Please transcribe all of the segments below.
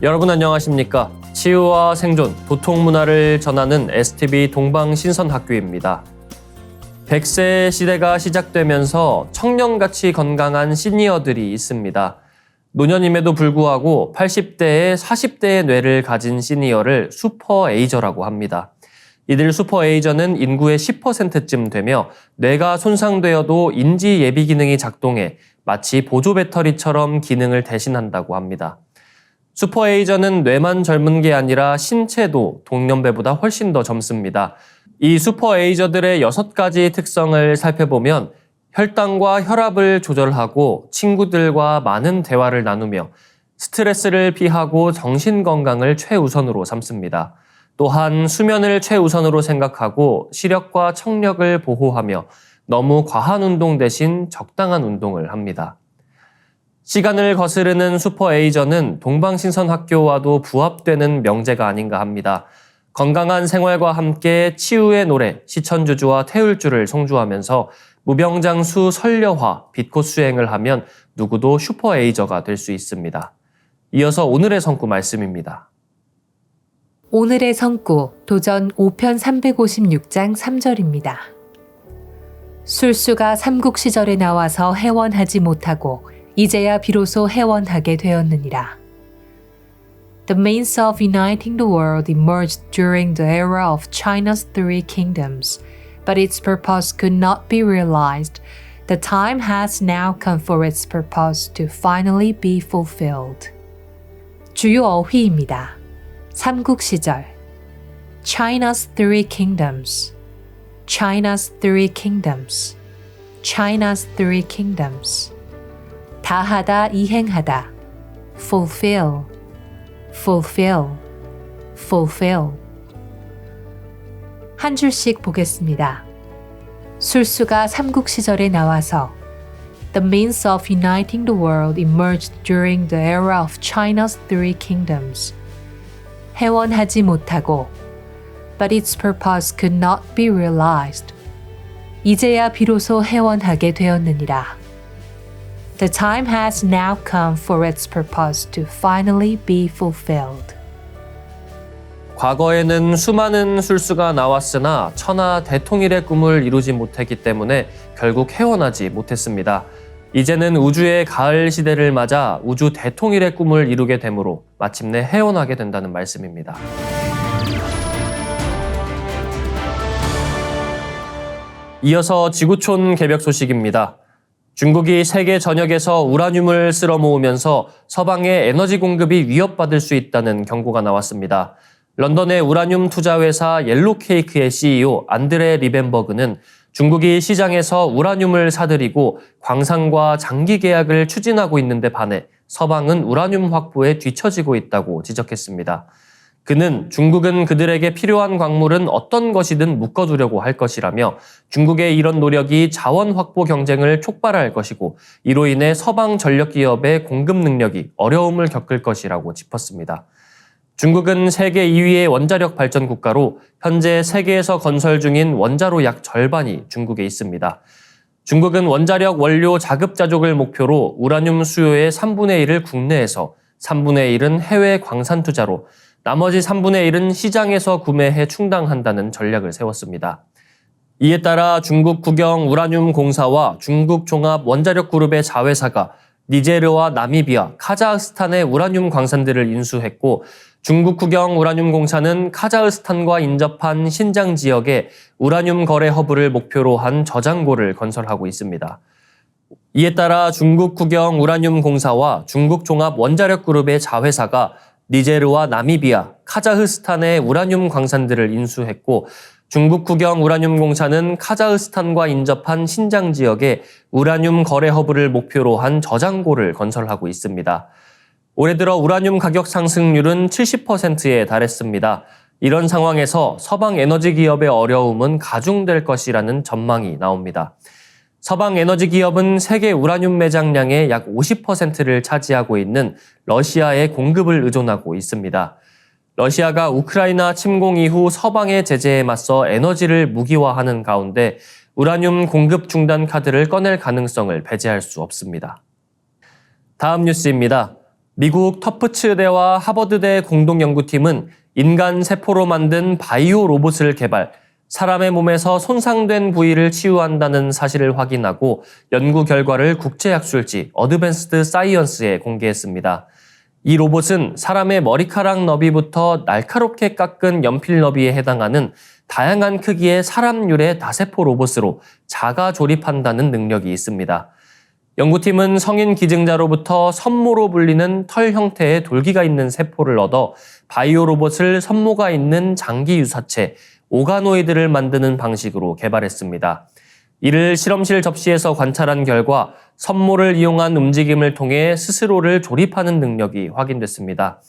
여러분 안녕하십니까? 치유와 생존, 도통 문화를 전하는 STV 동방신선학교입니다. 100세 시대가 시작되면서 청년같이 건강한 시니어들이 있습니다. 노년임에도 불구하고 80대에 40대의 뇌를 가진 시니어를 슈퍼에이저라고 합니다. 이들 슈퍼에이저는 인구의 10%쯤 되며 뇌가 손상되어도 인지 예비 기능이 작동해 마치 보조 배터리처럼 기능을 대신한다고 합니다. 슈퍼에이저는 뇌만 젊은 게 아니라 신체도 동년배보다 훨씬 더 젊습니다. 이 슈퍼에이저들의 6가지 특성을 살펴보면 혈당과 혈압을 조절하고 친구들과 많은 대화를 나누며 스트레스를 피하고 정신 건강을 최우선으로 삼습니다. 또한 수면을 최우선으로 생각하고 시력과 청력을 보호하며 너무 과한 운동 대신 적당한 운동을 합니다. 시간을 거스르는 슈퍼에이저는 동방신선학교와도 부합되는 명제가 아닌가 합니다. 건강한 생활과 함께 치유의 노래, 시천주주와 태울주를 송주하면서 무병장수 설려화, 빛꽃 수행을 하면 누구도 슈퍼에이저가 될 수 있습니다. 이어서 오늘의 성구 말씀입니다. 오늘의 성구 도전 5편 356장 3절입니다. 술수가 삼국시절에 나와서 해원하지 못하고 이제야 비로소 해원하게 되었느니라. The means of uniting the world emerged during the era of China's three kingdoms, but its purpose could not be realized. The time has now come for its purpose to finally be fulfilled. 주요 어휘입니다. 삼국시절, China's three kingdoms, China's three kingdoms, China's three kingdoms. 다하다, 이행하다, fulfill, fulfill, fulfill. 한 줄씩 보겠습니다. 술수가 삼국시절에 나와서 The means of uniting the world emerged during the era of China's three kingdoms. 해원하지 못하고 But its purpose could not be realized. 이제야 비로소 해원하게 되었느니라. The time has now come for its purpose to finally be fulfilled. 과거에는 수많은 술수가 나왔으나 천하 대통일의 꿈을 이루지 못했기 때문에 결국 해원하지 못했습니다. 이제는 우주의 가을 시대를 맞아 우주 대통일의 꿈을 이루게 되므로 마침내 해원하게 된다는 말씀입니다. 이어서 지구촌 개벽 소식입니다. 중국이 세계 전역에서 우라늄을 쓸어 모으면서 서방의 에너지 공급이 위협받을 수 있다는 경고가 나왔습니다. 런던의 우라늄 투자회사 옐로케이크의 CEO 안드레 리벤버그는 중국이 시장에서 우라늄을 사들이고 광산과 장기 계약을 추진하고 있는데 반해 서방은 우라늄 확보에 뒤처지고 있다고 지적했습니다. 그는 중국은 그들에게 필요한 광물은 어떤 것이든 묶어두려고 할 것이라며 중국의 이런 노력이 자원 확보 경쟁을 촉발할 것이고 이로 인해 서방 전력 기업의 공급 능력이 어려움을 겪을 것이라고 짚었습니다. 중국은 세계 2위의 원자력 발전 국가로 현재 세계에서 건설 중인 원자로 약 절반이 중국에 있습니다. 중국은 원자력 원료 자급자족을 목표로 우라늄 수요의 3분의 1을 국내에서 3분의 1은 해외 광산 투자로 나머지 3분의 1은 시장에서 구매해 충당한다는 전략을 세웠습니다. 이에 따라 중국 국영 우라늄 공사와 중국 종합 원자력 그룹의 자회사가 니제르와 나미비아, 카자흐스탄의 우라늄 광산들을 인수했고 중국 국영 우라늄 공사는 카자흐스탄과 인접한 신장 지역에 우라늄 거래 허브를 목표로 한 저장고를 건설하고 있습니다. 이에 따라 중국 국영 우라늄 공사와 중국 종합 원자력 그룹의 자회사가 니제르와 나미비아, 카자흐스탄의 우라늄 광산들을 인수했고 중국 국영 우라늄 공사는 카자흐스탄과 인접한 신장 지역에 우라늄 거래 허브를 목표로 한 저장고를 건설하고 있습니다. 올해 들어 우라늄 가격 상승률은 70%에 달했습니다. 이런 상황에서 서방 에너지 기업의 어려움은 가중될 것이라는 전망이 나옵니다. 서방 에너지 기업은 세계 우라늄 매장량의 약 50%를 차지하고 있는 러시아의 공급을 의존하고 있습니다. 러시아가 우크라이나 침공 이후 서방의 제재에 맞서 에너지를 무기화하는 가운데 우라늄 공급 중단 카드를 꺼낼 가능성을 배제할 수 없습니다. 다음 뉴스입니다. 미국 터프츠대와 하버드대 공동연구팀은 인간 세포로 만든 바이오 로봇을 개발, 사람의 몸에서 손상된 부위를 치유한다는 사실을 확인하고 연구 결과를 국제학술지 어드밴스드 사이언스에 공개했습니다. 이 로봇은 사람의 머리카락 너비부터 날카롭게 깎은 연필 너비에 해당하는 다양한 크기의 사람률의 다세포 로봇으로 자가 조립한다는 능력이 있습니다. 연구팀은 성인 기증자로부터 선모로 불리는 털 형태의 돌기가 있는 세포를 얻어 바이오 로봇을 선모가 있는 장기 유사체, 오가노이드를 만드는 방식으로 개발했습니다. 이를 실험실 접시에서 관찰한 결과 선모를 이용한 움직임을 통해 스스로를 조립하는 능력이 확인됐습니다.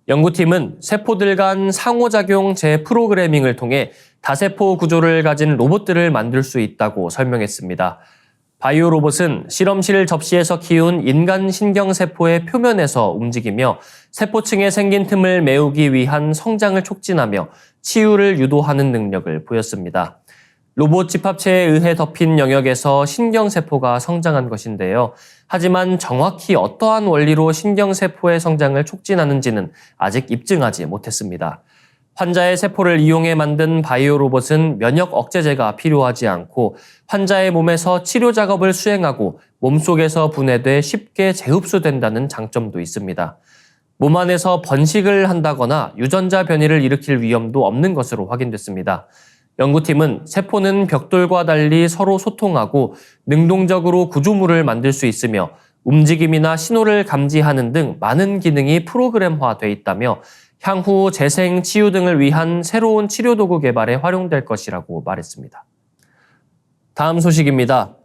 연구팀은 세포들 간 상호작용 재프로그래밍을 통해 다세포 구조를 가진 로봇들을 만들 수 있다고 설명했습니다. 바이오 로봇은 실험실 접시에서 키운 인간 신경세포의 표면에서 움직이며 세포층에 생긴 틈을 메우기 위한 성장을 촉진하며 치유를 유도하는 능력을 보였습니다. 로봇 집합체에 의해 덮인 영역에서 신경세포가 성장한 것인데요. 하지만 정확히 어떠한 원리로 신경세포의 성장을 촉진하는지는 아직 입증하지 못했습니다. 환자의 세포를 이용해 만든 바이오 로봇은 면역 억제제가 필요하지 않고 환자의 몸에서 치료 작업을 수행하고 몸속에서 분해돼 쉽게 재흡수된다는 장점도 있습니다. 몸 안에서 번식을 한다거나 유전자 변이를 일으킬 위험도 없는 것으로 확인됐습니다. 연구팀은 세포는 벽돌과 달리 서로 소통하고 능동적으로 구조물을 만들 수 있으며 움직임이나 신호를 감지하는 등 많은 기능이 프로그램화돼 있다며 향후 재생 치유 등을 위한 새로운 치료 도구 개발에 활용될 것이라고 말했습니다. 다음 소식입니다.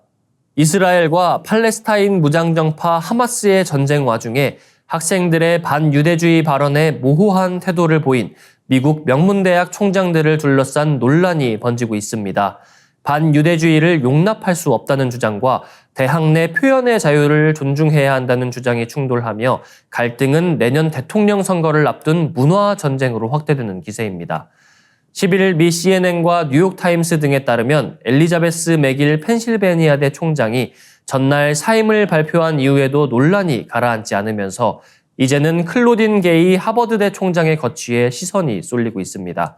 이스라엘과 팔레스타인 무장정파 하마스의 전쟁 와중에 학생들의 반유대주의 발언에 모호한 태도를 보인 미국 명문대학 총장들을 둘러싼 논란이 번지고 있습니다. 반유대주의를 용납할 수 없다는 주장과 대학 내 표현의 자유를 존중해야 한다는 주장이 충돌하며 갈등은 내년 대통령 선거를 앞둔 문화 전쟁으로 확대되는 기세입니다. 11일 미 CNN과 뉴욕타임스 등에 따르면 엘리자베스 맥일 펜실베니아대 총장이 전날 사임을 발표한 이후에도 논란이 가라앉지 않으면서 이제는 클로딘 게이 하버드대 총장의 거취에 시선이 쏠리고 있습니다.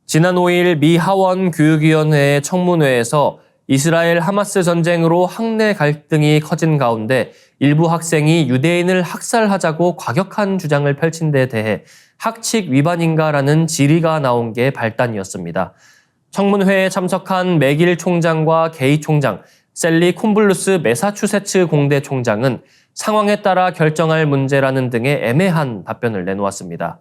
지난 5일 미 하원 교육위원회의 청문회에서 이스라엘 하마스 전쟁으로 학내 갈등이 커진 가운데 일부 학생이 유대인을 학살하자고 과격한 주장을 펼친 데 대해 학칙 위반인가라는 질의가 나온 게 발단이었습니다. 청문회에 참석한 맥일 총장과 게이 총장, 셀리 콤블루스 매사추세츠 공대 총장은 상황에 따라 결정할 문제라는 등의 애매한 답변을 내놓았습니다.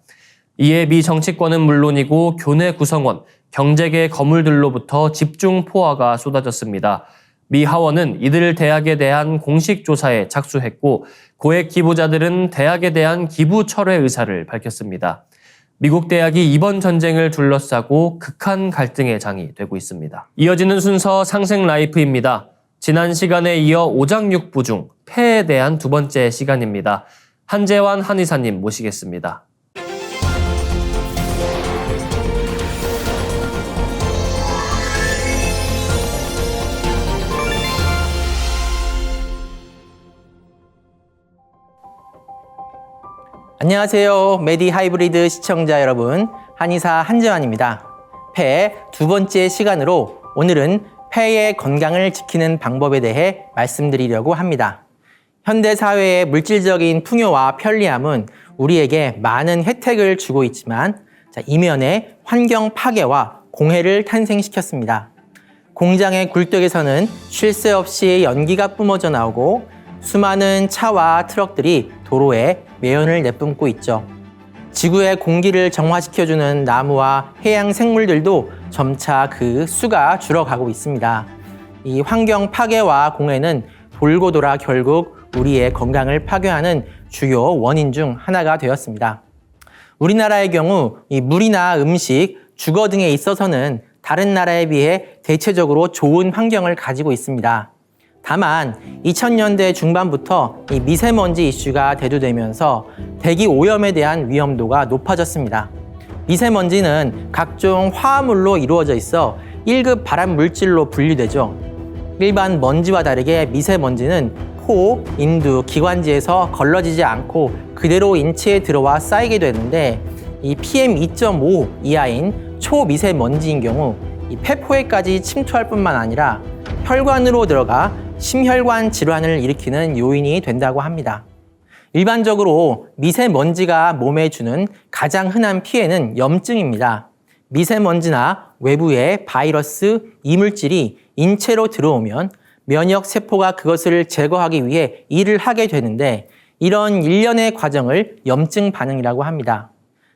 이에 미 정치권은 물론이고 교내 구성원, 경제계 거물들로부터 집중 포화가 쏟아졌습니다. 미 하원은 이들 대학에 대한 공식 조사에 착수했고 고액 기부자들은 대학에 대한 기부 철회 의사를 밝혔습니다. 미국 대학이 이번 전쟁을 둘러싸고 극한 갈등의 장이 되고 있습니다. 이어지는 순서 상생 라이프입니다. 지난 시간에 이어 오장육부 중 폐에 대한 두 번째 시간입니다. 한재환 한의사님 모시겠습니다. 안녕하세요. 메디 하이브리드 시청자 여러분, 한의사 한재환입니다. 폐 두 번째 시간으로 오늘은 폐의 건강을 지키는 방법에 대해 말씀드리려고 합니다. 현대 사회의 물질적인 풍요와 편리함은 우리에게 많은 혜택을 주고 있지만 이면에 환경 파괴와 공해를 탄생시켰습니다. 공장의 굴뚝에서는 쉴 새 없이 연기가 뿜어져 나오고 수많은 차와 트럭들이 도로에 매연을 내뿜고 있죠. 지구의 공기를 정화시켜주는 나무와 해양 생물들도 점차 그 수가 줄어가고 있습니다. 이 환경 파괴와 공해는 돌고 돌아 결국 우리의 건강을 파괴하는 주요 원인 중 하나가 되었습니다. 우리나라의 경우 이 물이나 음식, 주거 등에 있어서는 다른 나라에 비해 대체적으로 좋은 환경을 가지고 있습니다. 다만 2000년대 중반부터 이 미세먼지 이슈가 대두되면서 대기 오염에 대한 위험도가 높아졌습니다. 미세먼지는 각종 화합물로 이루어져 있어 1급 발암 물질로 분류되죠. 일반 먼지와 다르게 미세먼지는 코, 인두, 기관지에서 걸러지지 않고 그대로 인체에 들어와 쌓이게 되는데 이 PM2.5 이하인 초미세먼지인 경우 이 폐포에까지 침투할 뿐만 아니라 혈관으로 들어가 심혈관 질환을 일으키는 요인이 된다고 합니다. 일반적으로 미세먼지가 몸에 주는 가장 흔한 피해는 염증입니다. 미세먼지나 외부의 바이러스, 이물질이 인체로 들어오면 면역 세포가 그것을 제거하기 위해 일을 하게 되는데 이런 일련의 과정을 염증 반응이라고 합니다.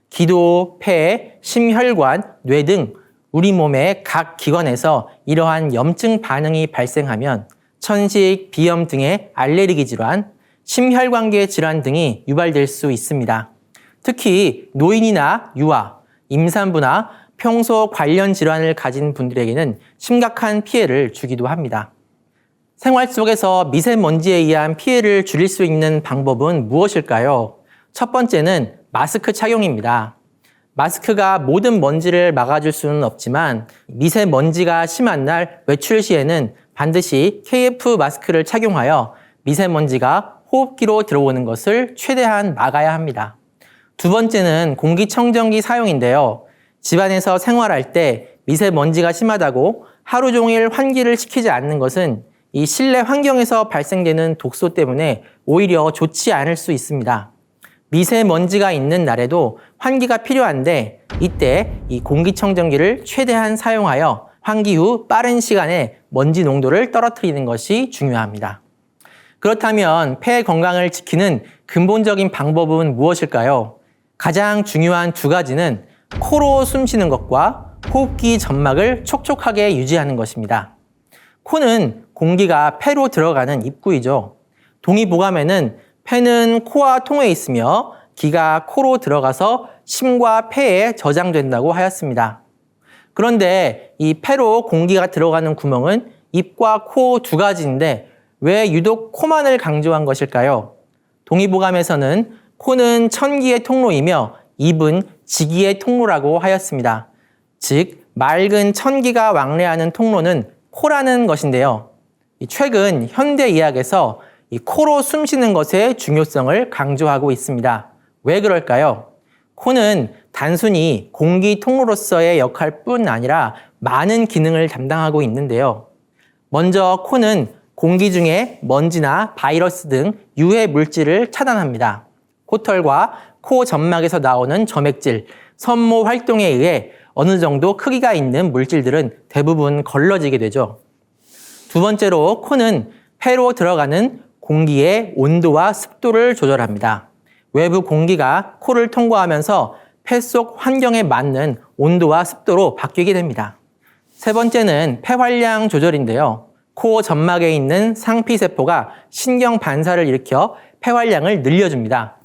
기도, 폐, 심혈관, 뇌 등 우리 몸의 각 기관에서 이러한 염증 반응이 발생하면 천식, 비염 등의 알레르기 질환, 심혈관계 질환 등이 유발될 수 있습니다. 특히 노인이나 유아, 임산부나 평소 관련 질환을 가진 분들에게는 심각한 피해를 주기도 합니다. 생활 속에서 미세먼지에 의한 피해를 줄일 수 있는 방법은 무엇일까요? 첫 번째는 마스크 착용입니다. 마스크가 모든 먼지를 막아줄 수는 없지만 미세먼지가 심한 날 외출 시에는 반드시 KF 마스크를 착용하여 미세먼지가 호흡기로 들어오는 것을 최대한 막아야 합니다. 두 번째는 공기청정기 사용인데요. 집안에서 생활할 때 미세먼지가 심하다고 하루 종일 환기를 시키지 않는 것은 이 실내 환경에서 발생되는 독소 때문에 오히려 좋지 않을 수 있습니다. 미세먼지가 있는 날에도 환기가 필요한데 이때 이 공기청정기를 최대한 사용하여 환기 후 빠른 시간에 먼지 농도를 떨어뜨리는 것이 중요합니다. 그렇다면 폐 건강을 지키는 근본적인 방법은 무엇일까요? 가장 중요한 두 가지는 코로 숨 쉬는 것과 호흡기 점막을 촉촉하게 유지하는 것입니다. 코는 공기가 폐로 들어가는 입구이죠. 동의보감에는 폐는 코와 통해 있으며 기가 코로 들어가서 심과 폐에 저장된다고 하였습니다. 그런데 이 폐로 공기가 들어가는 구멍은 입과 코 두 가지인데 왜 유독 코만을 강조한 것일까요? 동의보감에서는 코는 천기의 통로이며 입은 지기의 통로라고 하였습니다. 즉, 맑은 천기가 왕래하는 통로는 코라는 것인데요. 최근 현대의학에서 이 코로 숨 쉬는 것의 중요성을 강조하고 있습니다. 왜 그럴까요? 코는 단순히 공기 통로로서의 역할뿐 아니라 많은 기능을 담당하고 있는데요. 먼저 코는 공기 중에 먼지나 바이러스 등 유해 물질을 차단합니다. 코털과 코 점막에서 나오는 점액질, 섬모 활동에 의해 어느 정도 크기가 있는 물질들은 대부분 걸러지게 되죠. 두 번째로 코는 폐로 들어가는 공기의 온도와 습도를 조절합니다. 외부 공기가 코를 통과하면서 폐 속 환경에 맞는 온도와 습도로 바뀌게 됩니다. 세 번째는 폐활량 조절인데요. 코 점막에 있는 상피세포가 신경 반사를 일으켜 폐활량을 늘려줍니다.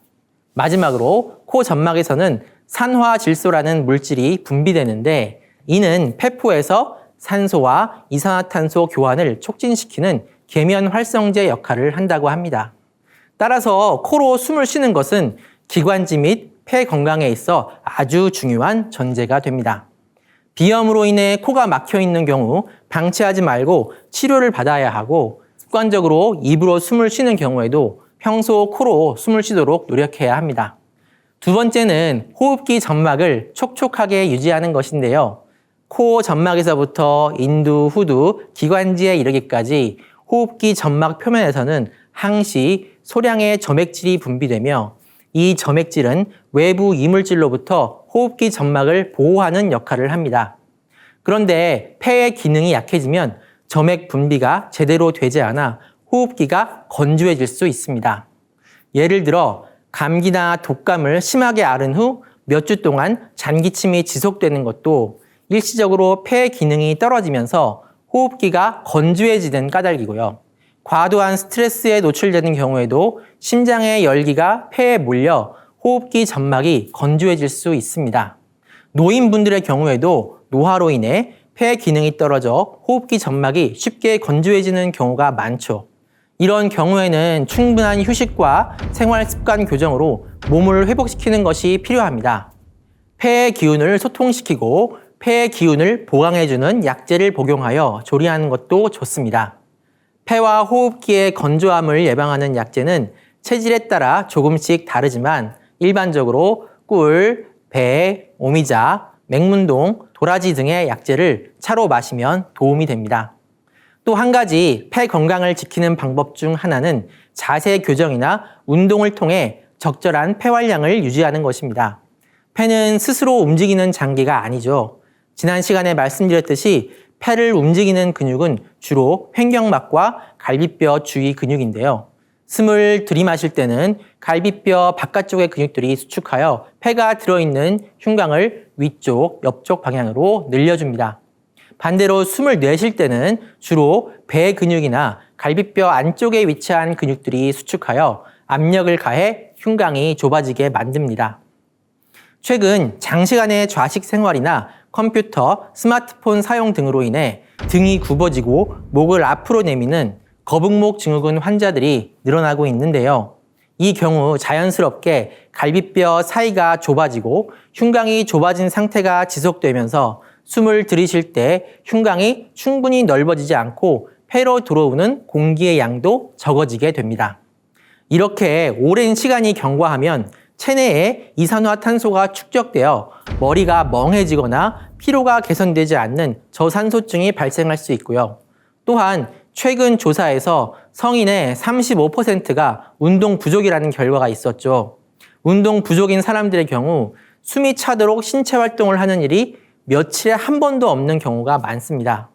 마지막으로 코 점막에서는 산화질소라는 물질이 분비되는데 이는 폐포에서 산소와 이산화탄소 교환을 촉진시키는 계면 활성제 역할을 한다고 합니다. 따라서 코로 숨을 쉬는 것은 기관지 및 폐 건강에 있어 아주 중요한 전제가 됩니다. 비염으로 인해 코가 막혀 있는 경우 방치하지 말고 치료를 받아야 하고 습관적으로 입으로 숨을 쉬는 경우에도 평소 코로 숨을 쉬도록 노력해야 합니다. 두 번째는 호흡기 점막을 촉촉하게 유지하는 것인데요. 코 점막에서부터 인두, 후두, 기관지에 이르기까지 호흡기 점막 표면에서는 항시 소량의 점액질이 분비되며 이 점액질은 외부 이물질로부터 호흡기 점막을 보호하는 역할을 합니다. 그런데 폐의 기능이 약해지면 점액 분비가 제대로 되지 않아 호흡기가 건조해질 수 있습니다. 예를 들어 감기나 독감을 심하게 앓은 후 몇 주 동안 잔기침이 지속되는 것도 일시적으로 폐 기능이 떨어지면서 호흡기가 건조해지는 까닭이고요. 과도한 스트레스에 노출되는 경우에도 심장의 열기가 폐에 몰려 호흡기 점막이 건조해질 수 있습니다. 노인분들의 경우에도 노화로 인해 폐 기능이 떨어져 호흡기 점막이 쉽게 건조해지는 경우가 많죠. 이런 경우에는 충분한 휴식과 생활 습관 교정으로 몸을 회복시키는 것이 필요합니다. 폐의 기운을 소통시키고 폐의 기운을 보강해주는 약재를 복용하여 조리하는 것도 좋습니다. 폐와 호흡기의 건조함을 예방하는 약재는 체질에 따라 조금씩 다르지만 일반적으로 꿀, 배, 오미자, 맹문동, 도라지 등의 약재를 차로 마시면 도움이 됩니다. 또 한 가지 폐 건강을 지키는 방법 중 하나는 자세 교정이나 운동을 통해 적절한 폐활량을 유지하는 것입니다. 폐는 스스로 움직이는 장기가 아니죠. 지난 시간에 말씀드렸듯이 폐를 움직이는 근육은 주로 횡격막과 갈비뼈 주위 근육인데요. 숨을 들이마실 때는 갈비뼈 바깥쪽의 근육들이 수축하여 폐가 들어있는 흉곽을 위쪽, 옆쪽 방향으로 늘려줍니다. 반대로 숨을 내쉴 때는 주로 배 근육이나 갈비뼈 안쪽에 위치한 근육들이 수축하여 압력을 가해 흉곽이 좁아지게 만듭니다. 최근 장시간의 좌식 생활이나 컴퓨터, 스마트폰 사용 등으로 인해 등이 굽어지고 목을 앞으로 내미는 거북목 증후군 환자들이 늘어나고 있는데요. 이 경우 자연스럽게 갈비뼈 사이가 좁아지고 흉곽이 좁아진 상태가 지속되면서 숨을 들이쉴 때 흉곽이 충분히 넓어지지 않고 폐로 들어오는 공기의 양도 적어지게 됩니다. 이렇게 오랜 시간이 경과하면 체내에 이산화탄소가 축적되어 머리가 멍해지거나 피로가 개선되지 않는 저산소증이 발생할 수 있고요. 또한 최근 조사에서 성인의 35%가 운동 부족이라는 결과가 있었죠. 운동 부족인 사람들의 경우 숨이 차도록 신체 활동을 하는 일이 며칠에 한 번도 없는 경우가 많습니다.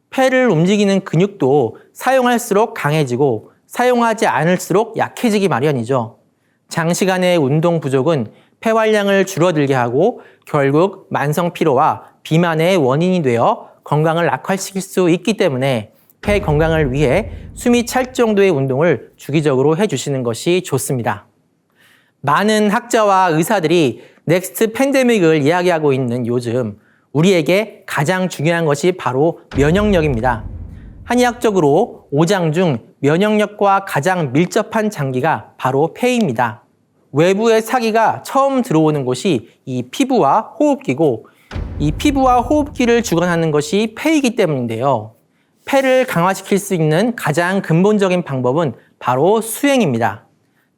폐를 움직이는 근육도 사용할수록 강해지고 사용하지 않을수록 약해지기 마련이죠. 장시간의 운동 부족은 폐활량을 줄어들게 하고 결국 만성 피로와 비만의 원인이 되어 건강을 악화시킬 수 있기 때문에 폐 건강을 위해 숨이 찰 정도의 운동을 주기적으로 해주시는 것이 좋습니다. 많은 학자와 의사들이 넥스트 팬데믹을 이야기하고 있는 요즘 우리에게 가장 중요한 것이 바로 면역력입니다. 한의학적으로 5장 중 면역력과 가장 밀접한 장기가 바로 폐입니다. 외부의 사기가 처음 들어오는 곳이 이 피부와 호흡기고 이 피부와 호흡기를 주관하는 것이 폐이기 때문인데요. 폐를 강화시킬 수 있는 가장 근본적인 방법은 바로 수행입니다.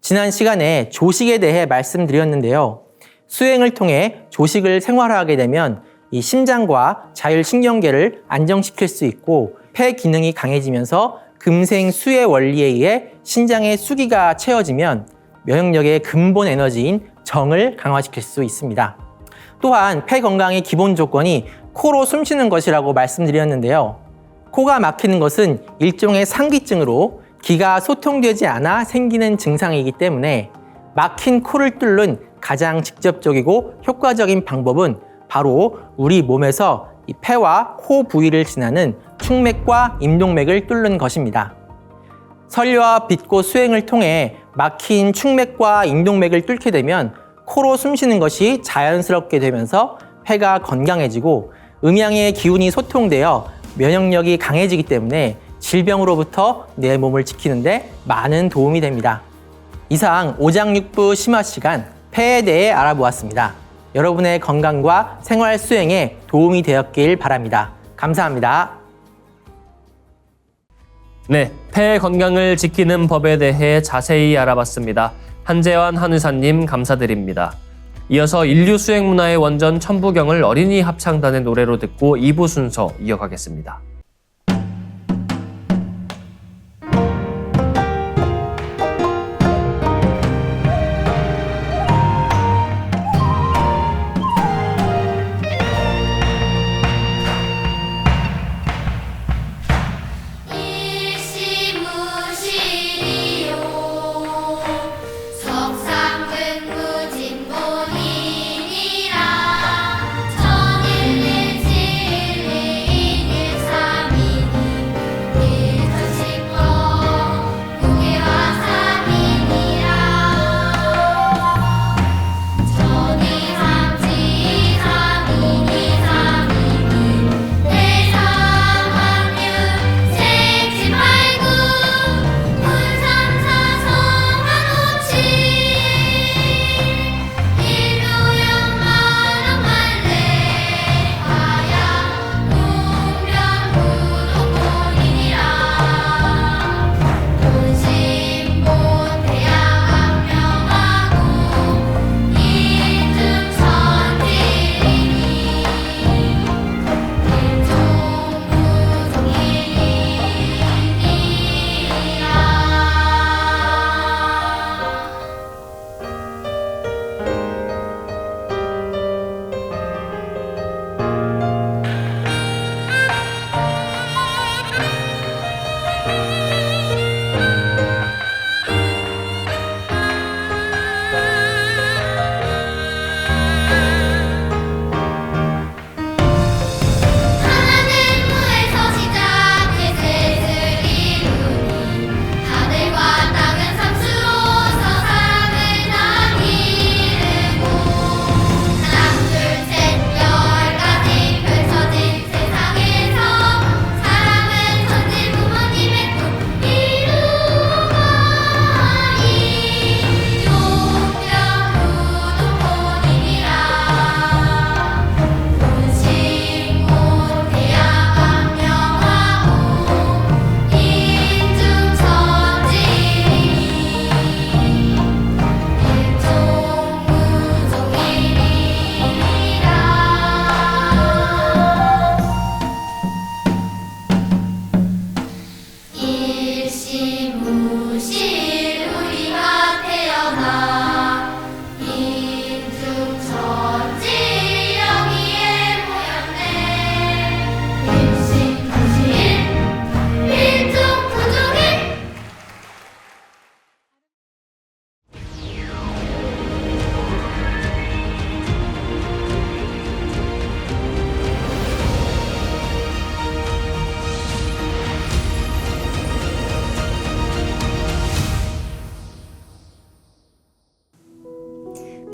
지난 시간에 조식에 대해 말씀드렸는데요. 수행을 통해 조식을 생활화하게 되면 이 심장과 자율신경계를 안정시킬 수 있고 폐 기능이 강해지면서 금생수의 원리에 의해 신장의 수기가 채워지면 면역력의 근본 에너지인 정을 강화시킬 수 있습니다. 또한 폐 건강의 기본 조건이 코로 숨쉬는 것이라고 말씀드렸는데요. 코가 막히는 것은 일종의 상기증으로 기가 소통되지 않아 생기는 증상이기 때문에 막힌 코를 뚫는 가장 직접적이고 효과적인 방법은 바로 우리 몸에서 이 폐와 코 부위를 지나는 충맥과 임동맥을 뚫는 것입니다. 설료와 빗고 수행을 통해 막힌 충맥과 임동맥을 뚫게 되면 코로 숨쉬는 것이 자연스럽게 되면서 폐가 건강해지고 음양의 기운이 소통되어 면역력이 강해지기 때문에 질병으로부터 내 몸을 지키는데 많은 도움이 됩니다. 이상 오장육부 심화 시간 폐에 대해 알아보았습니다. 여러분의 건강과 생활 수행에 도움이 되었길 바랍니다. 감사합니다. 네, 폐 건강을 지키는 법에 대해 자세히 알아봤습니다. 한재환 한의사님 감사드립니다. 이어서 인류 수행 문화의 원전 천부경을 어린이 합창단의 노래로 듣고 2부 순서 이어가겠습니다. 천일일지일일일사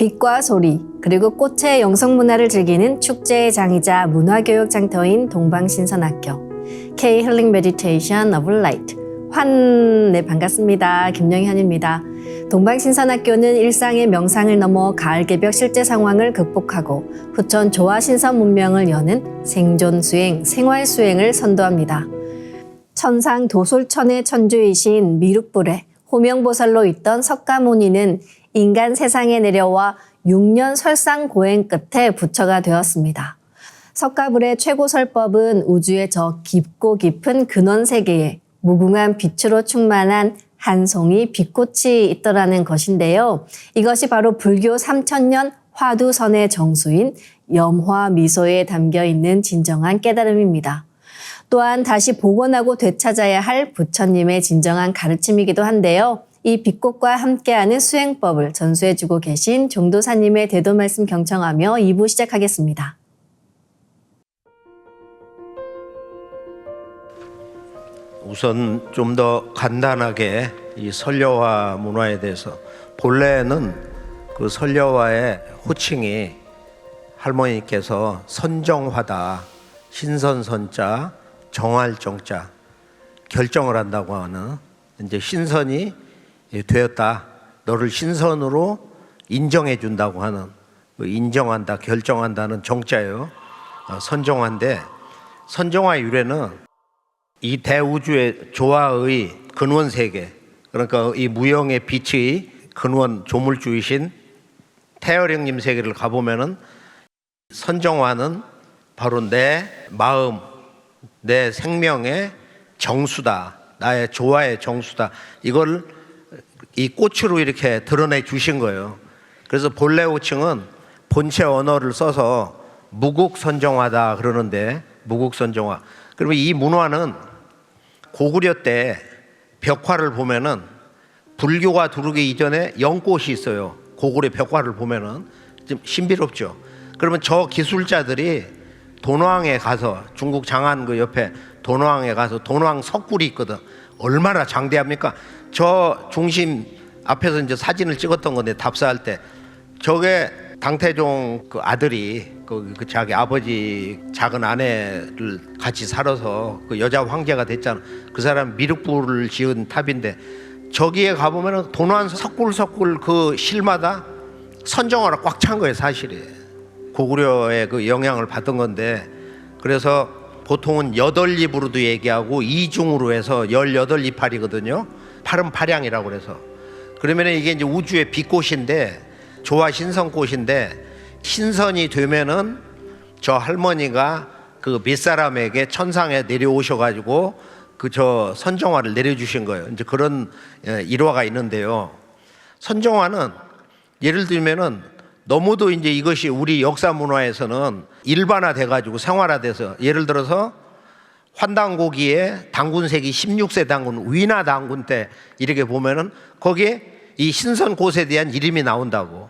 빛과 소리, 그리고 꽃의 영성문화를 즐기는 축제의 장이자 문화교육 장터인 동방신선학교 K 힐링 메디테이션 오브 라이트 네, 반갑습니다. 김영현입니다. 동방신선학교는 일상의 명상을 넘어 가을 개벽 실제 상황을 극복하고 부천 조화신선 문명을 여는 생존 수행, 생활 수행을 선도합니다. 천상 도솔천의 천주이신 미륵불에 호명보살로 있던 석가모니는 인간 세상에 내려와 6년 설상 고행 끝에 부처가 되었습니다. 석가불의 최고 설법은 우주의 저 깊고 깊은 근원 세계에 무궁한 빛으로 충만한 한 송이 빛꽃이 있더라는 것인데요. 이것이 바로 불교 3000년 화두선의 정수인 염화미소에 담겨 있는 진정한 깨달음입니다. 또한 다시 복원하고 되찾아야 할 부처님의 진정한 가르침이기도 한데요. 이 빛꽃과 함께하는 수행법을 전수해주고 계신 종도사님의 대도 말씀 경청하며 2부 시작하겠습니다. 우선 좀 더 간단하게 이 선려화 문화에 대해서, 본래는 그 선려화의 호칭이 할머니께서 선정화다, 신선선자, 정할정자, 결정을 한다고 하는, 이제 신선이 되었다, 너를 신선으로 인정해 준다고 하는, 인정한다, 결정한다는 정자예요. 선정화인데, 선정화 유래는 이 대우주의 조화의 근원 세계, 그러니까 이 무형의 빛의 근원 조물주이신 태어령님 세계를 가보면은, 선정화는 바로 내 마음, 내 생명의 정수다, 나의 조화의 정수다, 이걸 이 꽃으로 이렇게 드러내 주신 거예요. 그래서 본래 호칭은 본체 언어를 써서 무국선정화다 그러는데, 무국선정화. 그러면 이 문화는 고구려 때 벽화를 보면은, 불교가 들어오기 이전에 연꽃이 있어요. 고구려 벽화를 보면은 좀 신비롭죠. 그러면 저 기술자들이 돈왕에 가서, 중국 장안 그 옆에 돈왕에 가서, 돈왕 석굴이 있거든. 얼마나 장대합니까? 저 중심 앞에서 이제 사진을 찍었던 건데, 답사할 때 저게 당태종 그 아들이 그 자기 아버지 작은 아내를 같이 살아서 그 여자 황제가 됐잖아. 그 사람 미륵불을 지은 탑인데, 저기에 가보면은 돈왕 석굴 그 실마다 선정화로 꽉 찬 거예요, 사실이. 고구려의 그 영향을 받은 건데, 그래서 보통은 8입으로도 얘기하고 이중으로 해서 18이파리거든요. 팔은 팔양이라고 그래서. 그러면 이게 이제 우주의 빛꽃인데, 조화 신선꽃인데, 신선이 되면은 저 할머니가 그 밑사람에게 천상에 내려오셔가지고 그 저 선정화를 내려주신 거예요. 이제 그런 일화가 있는데요. 선정화는 예를 들면은 너무도 이제 이것이 우리 역사 문화에서는 일반화돼가지고 생활화돼서, 예를 들어서 환단고기에 당군세기 16세 당군, 위나 당군 때 이렇게 보면은 거기에 이 신선꽃에 대한 이름이 나온다고.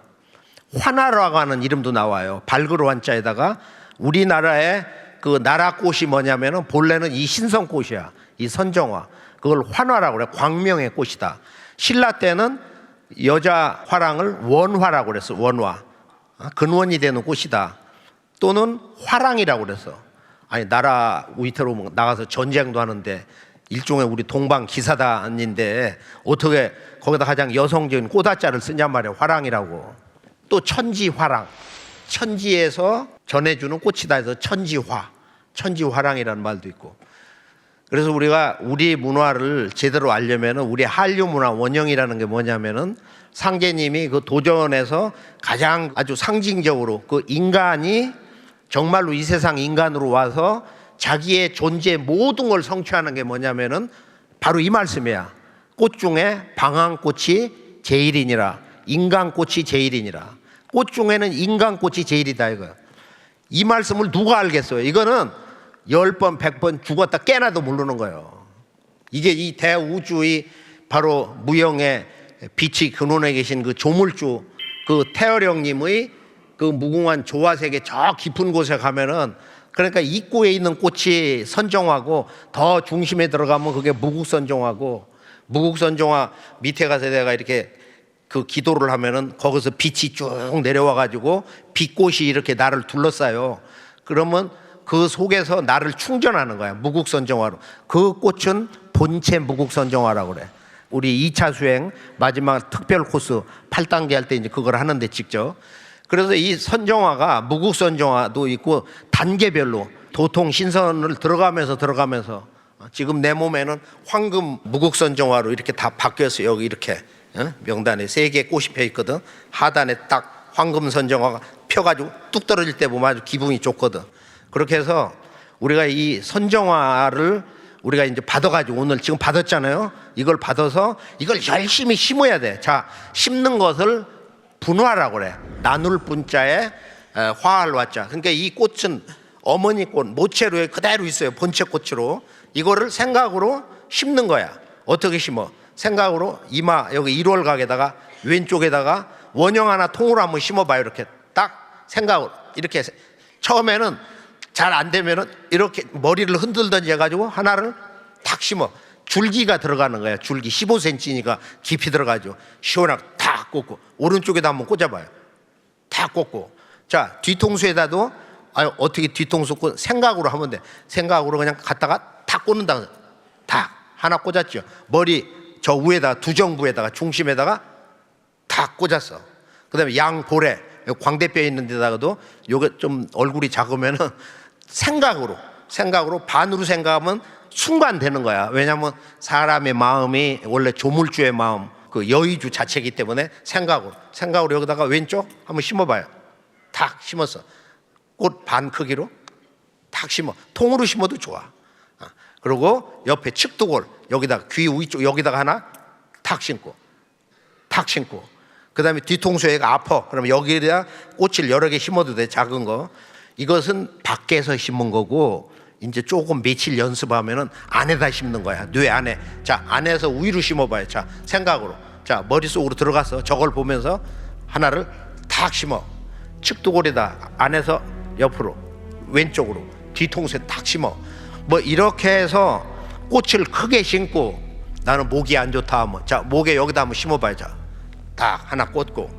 환화라고 하는 이름도 나와요. 발그로 한자에다가. 우리나라의 그 나라꽃이 뭐냐면은 본래는 이 신선꽃이야. 이 선정화. 그걸 환화라고 그래. 광명의 꽃이다. 신라 때는 여자 화랑을 원화라고 그랬어. 원화. 근원이 되는 꽃이다. 또는 화랑이라고 그랬어. 아니, 나라 위태로 나가서 전쟁도 하는데 일종의 우리 동방 기사단인데 어떻게 거기다 가장 여성적인 꽃자를 쓰냔 말이야. 화랑이라고. 또 천지화랑, 천지에서 전해주는 꽃이다 해서 천지화, 천지화랑이라는 말도 있고. 그래서 우리가 우리 문화를 제대로 알려면 우리 한류 문화 원형이라는 게 뭐냐면은, 상제님이 그 도전에서 가장 아주 상징적으로 그 인간이 정말로 이 세상 인간으로 와서 자기의 존재 모든 걸 성취하는 게 뭐냐면은 바로 이 말씀이야. 꽃 중에 방황꽃이 제일이니라, 인간꽃이 제일이니라. 꽃 중에는 인간꽃이 제일이다 이거야. 이 말씀을 누가 알겠어요? 이거는 10번 100번 죽었다 깨나도 모르는 거예요. 이게 이 대우주의 바로 무형의 빛이 근원에 계신 그 조물주, 그 태어령님의 그 무궁한 조화세계 저 깊은 곳에 가면은, 그러니까 입구에 있는 꽃이 선정화고, 더 중심에 들어가면 그게 무국선정화고, 무국선정화 밑에 가서 내가 이렇게 그 기도를 하면은 거기서 빛이 쭉 내려와 가지고 빛꽃이 이렇게 나를 둘러싸요. 그러면 그 속에서 나를 충전하는 거야. 무국선정화로. 그 꽃은 본체 무국선정화라고 그래. 우리 2차 수행 마지막 특별 코스 8단계 할 때 이제 그걸 하는데 직접. 그래서 이 선정화가 무국선정화도 있고 단계별로 도통 신선을 들어가면서 지금 내 몸에는 황금 무국선정화로 이렇게 다 바뀌었어요. 여기 이렇게 명단에 3개의 꽃이 펴 있거든. 하단에 딱 황금 선정화가 펴가지고 뚝 떨어질 때 보면 아주 기분이 좋거든. 그렇게 해서 우리가 이 선정화를 우리가 이제 받아가지고 오늘 지금 받았잖아요. 이걸 받아서 이걸 열심히 심어야 돼. 자, 심는 것을 분화라고 그래. 나눌 분자에 화할 화자. 그러니까 이 꽃은 어머니 꽃, 모체로 그대로 있어요. 본체 꽃으로. 이거를 생각으로 심는 거야. 어떻게 심어? 생각으로 이마 여기 1월각에다가 왼쪽에다가 원형 하나 통으로 한번 심어봐요. 이렇게 딱 생각으로 이렇게 처음에는 잘 안 되면은 이렇게 머리를 흔들던지 해가지고 하나를 탁 심어. 줄기가 들어가는 거야. 줄기 15cm니까 깊이 들어가죠. 시원하게 탁 꽂고 오른쪽에다 한번 꽂아봐요. 탁 꽂고 자 뒤통수에다도 어떻게 뒤통수 꽂 생각으로 하면 돼. 생각으로 그냥 갖다가 탁 꽂는다. 탁 하나 꽂았죠. 머리 저 위에다가 두정부에다가 중심에다가 탁 꽂았어. 그다음에 양볼에 광대뼈 있는 데다가도 요게 좀 얼굴이 작으면은 생각으로 반으로 생각하면 순간 되는 거야. 왜냐하면 사람의 마음이 원래 조물주의 마음, 그 여의주 자체이기 때문에 생각으로 여기다가 왼쪽 한번 심어봐요. 탁 심었어. 꽃 반 크기로 탁 심어. 통으로 심어도 좋아. 그리고 옆에 측두골 여기다가 귀 위쪽 여기다가 하나 탁 심고 그 다음에 뒤통수에 아파. 그러면 여기에다 꽃을 여러 개 심어도 돼. 작은 거. 이것은 밖에서 심은 거고 이제 조금 며칠 연습하면은 안에다 심는 거야. 뇌 안에. 자, 안에서 위로 심어봐요. 자, 생각으로. 자, 머릿속으로 들어가서 저걸 보면서 하나를 탁 심어. 측두골에다 안에서 옆으로 왼쪽으로 뒤통수에 탁 심어. 뭐 이렇게 해서 꽃을 크게 심고 나는 목이 안 좋다 하면 자, 목에 여기다 한번 심어봐요. 자, 딱 하나 꽂고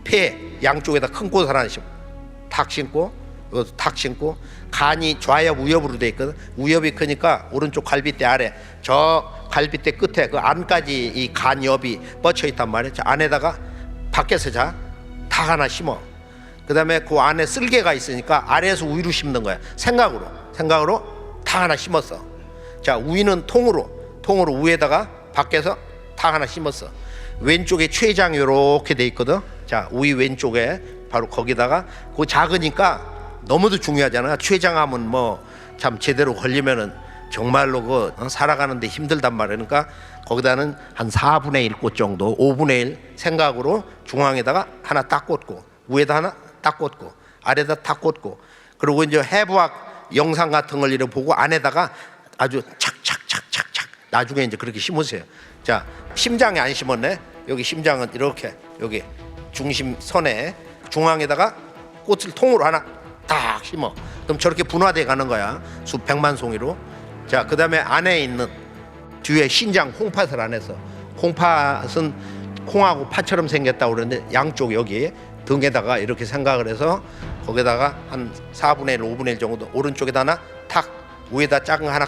폐 양쪽에다 큰 꽃을 하나 심어. 탁 심고 이것도 탁 심고 간이 좌엽 우엽으로 돼 있거든. 우엽이 크니까 오른쪽 갈비뼈 아래 저 갈비뼈 끝에 그 안까지 이 간엽이 뻗쳐 있단 말이야. 자, 안에다가 밖에서 자 탁 하나 심어. 그 다음에 그 안에 쓸개가 있으니까 아래에서 위로 심는 거야. 생각으로 탁 하나 심었어. 자, 위는 통으로 위에다가 밖에서 탁 하나 심었어. 왼쪽에 췌장이 이렇게 돼 있거든. 자, 위 왼쪽에 바로 거기다가 그 작으니까 너무도 중요하잖아. 췌장하면 뭐 참 제대로 걸리면은 정말로 그 살아가는데 힘들단 말이야. 그러니까 거기다는 한 4분의 1 꽃 정도, 5분의 1 생각으로 중앙에다가 하나 딱 꽂고 위에다 하나 딱 꽂고 아래다 딱 꽂고 그리고 이제 해부학 영상 같은 걸 이렇게 보고 안에다가 아주 착착착착착 나중에 이제 그렇게 심으세요. 자, 심장에 안 심었네. 여기 심장은 이렇게 여기 중심 선에 중앙에다가 꽃을 통으로 하나 딱 심어. 그럼 저렇게 분화돼 가는 거야. 수백만 송이로. 자, 그 다음에 안에 있는 뒤에 신장 콩팥을 안에서 콩팥은 콩하고 파처럼 생겼다고 그러는데 양쪽 여기 등에다가 이렇게 생각을 해서 거기다가 한 4분의 1, 5분의 1 정도 오른쪽에다 하나 탁 위에다 작은 거 하나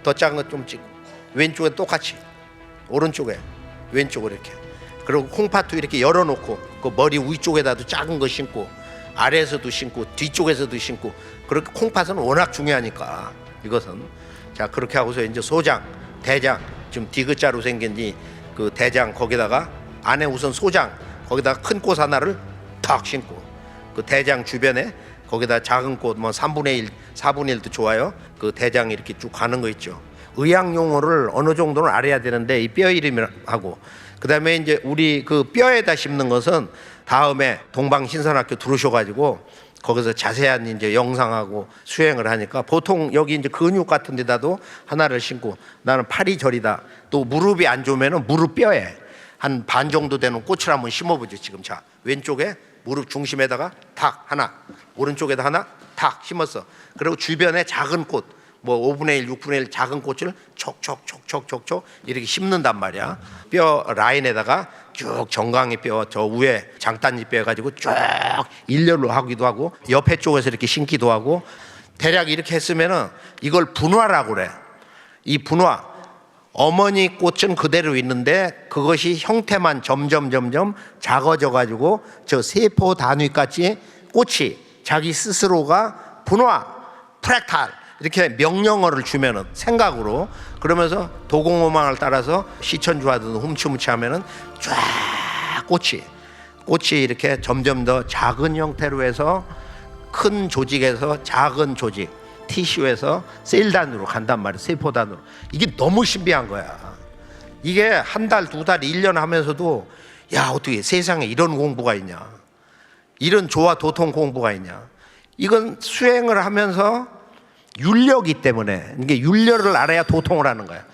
더 작은 거 좀 찍고 왼쪽에 똑같이 오른쪽에 왼쪽으로 이렇게 그리고 콩팥도 이렇게 열어놓고 그 머리 위쪽에다도 작은 거 심고 아래에서도 심고 뒤쪽에서도 심고 그렇게 콩팥은 워낙 중요하니까 이것은 자 그렇게 하고서 이제 소장, 대장 지금 디귿자로 생긴 그 대장 거기다가 안에 우선 소장 거기다가 큰 꽃 하나를 탁 심고 그 대장 주변에 거기다 작은 꽃 뭐 3분의 1, 4분의 1도 좋아요. 그 대장이 이렇게 쭉 가는 거 있죠. 의학 용어를 어느 정도는 알아야 되는데 이 뼈 이름하고 그다음에 이제 우리 그 뼈에다 심는 것은 다음에 동방신선학교 들어오셔가지고 거기서 자세한 이제 영상하고 수행을 하니까 보통 여기 이제 근육 같은 데다도 하나를 심고 나는 팔이 저리다 또 무릎이 안 좋으면은 무릎 뼈에 한 반 정도 되는 꽃을 한번 심어보죠. 지금 자 왼쪽에 무릎 중심에다가 탁 하나 오른쪽에다 하나 탁 심었어. 그리고 주변에 작은 꽃 뭐 5분의 1, 6분의 1 작은 꽃을 촉촉촉촉촉촉 이렇게 심는단 말이야. 뼈 라인에다가 쭉 정강이 뼈 저 위에 장단지 뼈 해가지고 쭉 일렬로 하기도 하고 옆에 쪽에서 이렇게 심기도 하고 대략 이렇게 했으면은 이걸 분화라고 그래. 이 분화. 어머니 꽃은 그대로 있는데 그것이 형태만 점점 작아져 가지고 저 세포 단위까지 꽃이 자기 스스로가 분화, 프랙탈 이렇게 명령어를 주면은 생각으로 그러면서 도공호망을 따라서 시천주 하든 훔치훔치 하면은 쫙 꽃이 이렇게 점점 더 작은 형태로 해서 큰 조직에서 작은 조직 티슈에서 셀 단위로 간단 말이야. 세포 단위로. 이게 너무 신비한 거야. 이게 한 달, 두 달, 1년 하면서도 야 어떻게 세상에 이런 공부가 있냐. 이런 조화 도통 공부가 있냐. 이건 수행을 하면서 윤력이 때문에 이게 윤력을 알아야 도통을 하는 거야.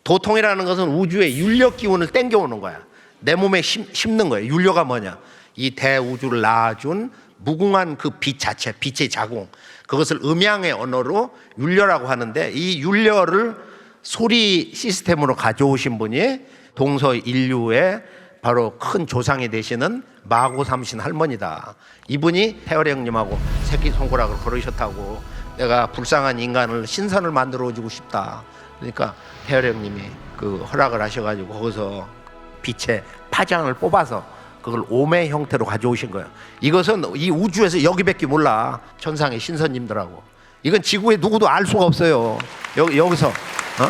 도통이라는 것은 우주의 윤력 기운을 땡겨오는 거야. 내 몸에 심는 거야. 윤력가 뭐냐. 이 대우주를 낳아준 무궁한 그 빛 자체, 빛의 자궁 그것을 음양의 언어로 윤려라고 하는데 이 윤려를 소리 시스템으로 가져오신 분이 동서 인류의 바로 큰 조상이 되시는 마고 삼신 할머니다. 이분이 태열이 형님하고 새끼손가락을 걸으셨다고 내가 불쌍한 인간을 신선을 만들어주고 싶다. 그러니까 태열이 형님이 그 허락을 하셔가지고 거기서 빛의 파장을 뽑아서 그걸 오매 형태로 가져오신 거예요. 이것은 이 우주에서 여기밖에 몰라. 천상의 신선님들하고. 이건 지구에 누구도 알 수가 없어요. 여기서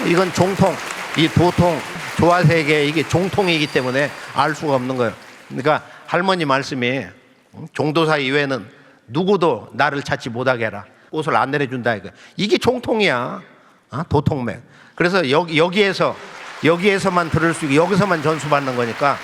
이건 종통, 이 도통, 조화세계 이게 종통이기 때문에 알 수가 없는 거예요. 그러니까 할머니 말씀이 종도사 이외에는 누구도 나를 찾지 못하게 해라. 꽃을 안 내려준다 이거. 이게 종통이야. 도통맥. 그래서 여기에서만 들을 수 있고 여기서만 전수받는 거니까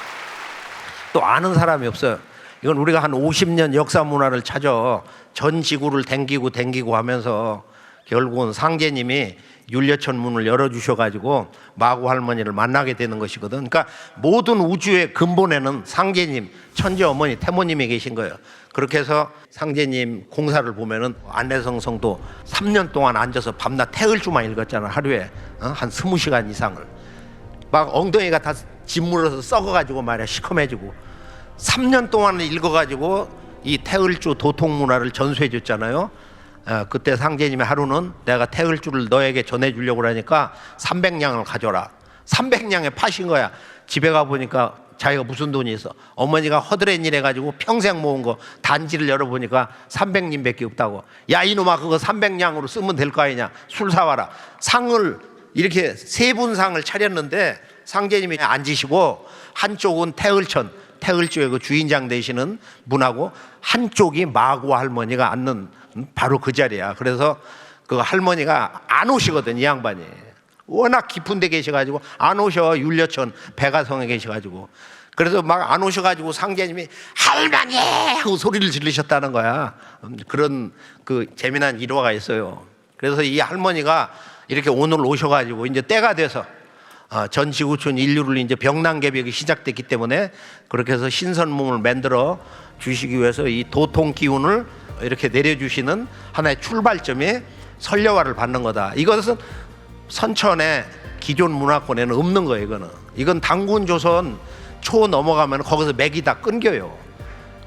또 아는 사람이 없어요. 이건 우리가 한 50년 역사 문화를 찾아 전 지구를 댕기고 하면서 결국은 상제님이 율려천 문을 열어주셔가지고 마구 할머니를 만나게 되는 것이거든. 그러니까 모든 우주의 근본에는 상제님, 천재 어머니, 태모님이 계신 거예요. 그렇게 해서 상제님 공사를 보면은 안내성 성도 3년 동안 앉아서 밤낮 태을주만 읽었잖아. 하루에 한 20시간 이상을. 막 엉덩이가 다 짓물어서 썩어가지고 말이야 시커매지고 3년 동안 읽어가지고 이 태을주 도통문화를 전수해줬잖아요. 그때 상제님이 하루는 내가 태을주를 너에게 전해주려고 그러니까 300냥을 가져라. 300냥에 파신 거야. 집에 가보니까 자기가 무슨 돈이 있어. 어머니가 허드렛 일 해가지고 평생 모은 거 단지를 열어보니까 300냥밖에 없다고. 야 이놈아 그거 300냥으로 쓰면 될 거 아니냐. 술 사와라. 상을 이렇게 세 분 상을 차렸는데 상제님이 앉으시고 한쪽은 태을주의 그 주인장 되시는 분하고 한쪽이 마고 할머니가 앉는 바로 그 자리야. 그래서 그 할머니가 안 오시거든 이 양반이. 워낙 깊은 데 계셔가지고 안 오셔. 율려천 백아성에 계셔가지고. 그래서 막 안 오셔가지고 상제님이 할머니 하고 소리를 지르셨다는 거야. 그런 그 재미난 일화가 있어요. 그래서 이 할머니가 이렇게 오늘 오셔가지고 이제 때가 돼서 전 지구촌 인류를 이제 병난개벽이 시작됐기 때문에 그렇게 해서 신선몸을 만들어 주시기 위해서 이 도통 기운을 이렇게 내려주시는 하나의 출발점이 설려화를 받는 거다. 이것은 선천의 기존 문화권에는 없는 거예요. 이건 당군 조선 초 넘어가면 거기서 맥이 다 끊겨요.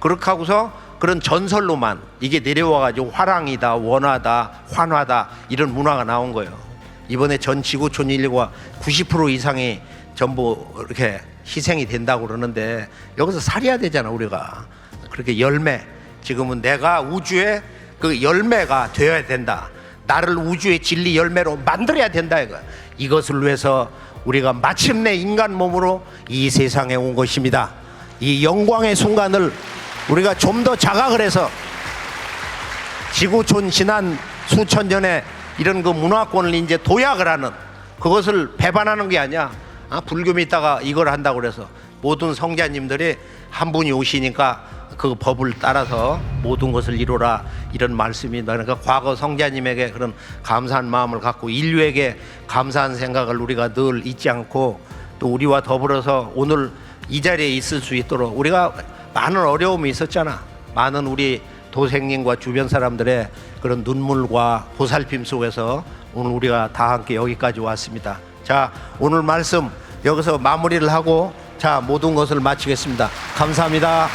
그렇게 하고서 그런 전설로만 이게 내려와가지고 화랑이다, 원화다, 환화다 이런 문화가 나온 거예요. 이번에 전 지구촌 인류가 90% 이상이 전부 이렇게 희생이 된다고 그러는데 여기서 살해야 되잖아 우리가. 그렇게 열매. 지금은 내가 우주의 그 열매가 되어야 된다. 나를 우주의 진리 열매로 만들어야 된다 이거. 이것을 위해서 우리가 마침내 인간 몸으로 이 세상에 온 것입니다. 이 영광의 순간을 우리가 좀 더 자각을 해서 지구촌 지난 수천 년에 이런 그 문화권을 이제 도약을 하는 그것을 배반하는 게 아니야. 불교 믿다가 이걸 한다고 그래서 모든 성자님들이 한 분이 오시니까 그 법을 따라서 모든 것을 이루라 이런 말씀이 그러니까 과거 성자님에게 그런 감사한 마음을 갖고 인류에게 감사한 생각을 우리가 늘 잊지 않고 또 우리와 더불어서 오늘 이 자리에 있을 수 있도록 우리가 많은 어려움이 있었잖아. 많은 우리 도생님과 주변 사람들의 그런 눈물과 보살핌 속에서 오늘 우리가 다 함께 여기까지 왔습니다. 자, 오늘 말씀 여기서 마무리를 하고 자, 모든 것을 마치겠습니다. 감사합니다.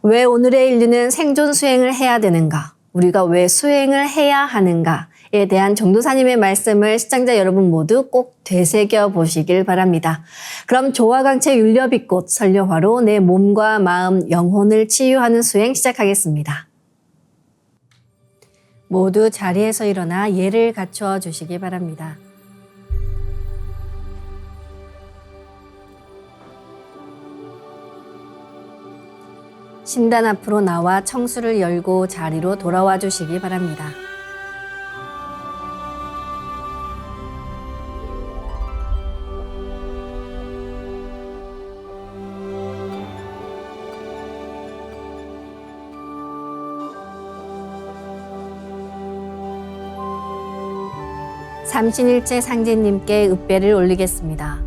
왜 오늘의 인류는 생존 수행을 해야 되는가? 우리가 왜 수행을 해야 하는가에 대한 전도사님의 말씀을 시청자 여러분 모두 꼭 되새겨 보시길 바랍니다. 그럼 조화광채 율법이꽃 설려화로 내 몸과 마음, 영혼을 치유하는 수행 시작하겠습니다. 모두 자리에서 일어나 예를 갖추어 주시기 바랍니다. 신단 앞으로 나와 청수를 열고 자리로 돌아와 주시기 바랍니다. 삼신일체 상제님께 읍배를 올리겠습니다.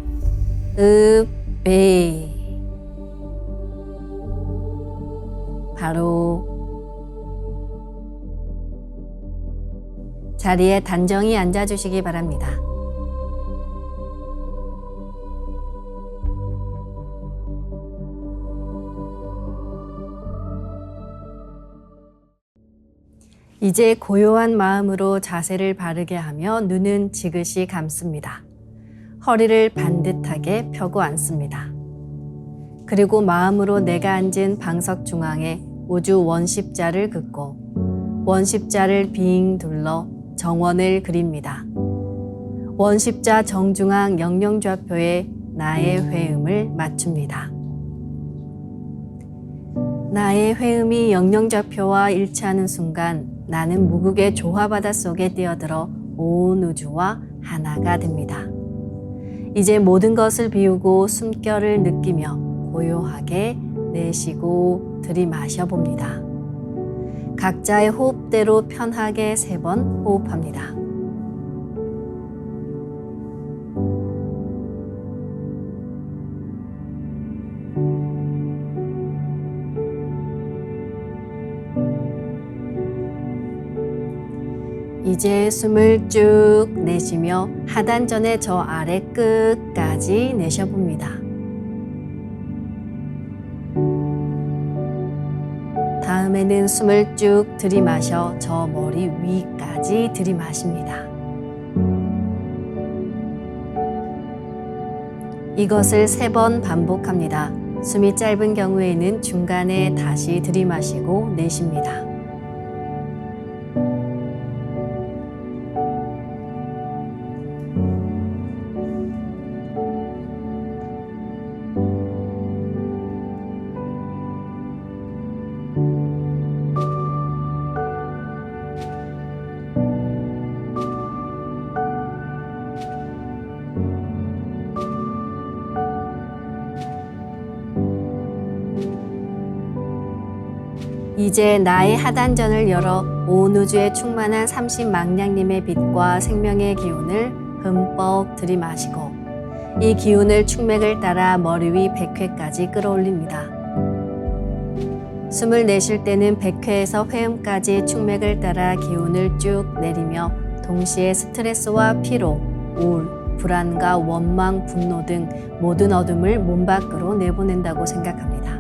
읍배. 바로 자리에 단정히 앉아주시기 바랍니다. 이제 고요한 마음으로 자세를 바르게 하며 눈은 지그시 감습니다. 허리를 반듯하게 펴고 앉습니다. 그리고 마음으로 내가 앉은 방석 중앙에 우주 원십자를 긋고 원십자를 빙 둘러 정원을 그립니다. 원십자 정중앙 영영좌표에 나의 회음을 맞춥니다. 나의 회음이 영영좌표와 일치하는 순간 나는 무극의 조화바다 속에 뛰어들어 온 우주와 하나가 됩니다. 이제 모든 것을 비우고 숨결을 느끼며 고요하게 내쉬고 들이마셔 봅니다. 각자의 호흡대로 편하게 3번 호흡합니다. 이제 숨을 쭉 내쉬며 하단전의 저 아래 끝까지 내쉬어봅니다. 다음에는 숨을 쭉 들이마셔 저 머리 위까지 들이마십니다. 이것을 3번 반복합니다. 숨이 짧은 경우에는 중간에 다시 들이마시고 내쉽니다. 이제 나의 하단전을 열어 온 우주에 충만한 30망량님의 빛과 생명의 기운을 흠뻑 들이마시고 이 기운을 충맥을 따라 머리 위 100회까지 끌어올립니다. 숨을 내쉴 때는 100회에서 회음까지 충맥을 따라 기운을 쭉 내리며 동시에 스트레스와 피로, 우울, 불안과 원망, 분노 등 모든 어둠을 몸 밖으로 내보낸다고 생각합니다.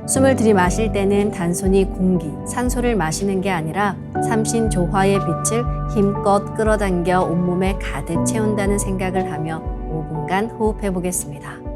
숨을 들이마실 때는 단순히 공기, 산소를 마시는 게 아니라 삼신조화의 빛을 힘껏 끌어당겨 온몸에 가득 채운다는 생각을 하며 5분간 호흡해 보겠습니다.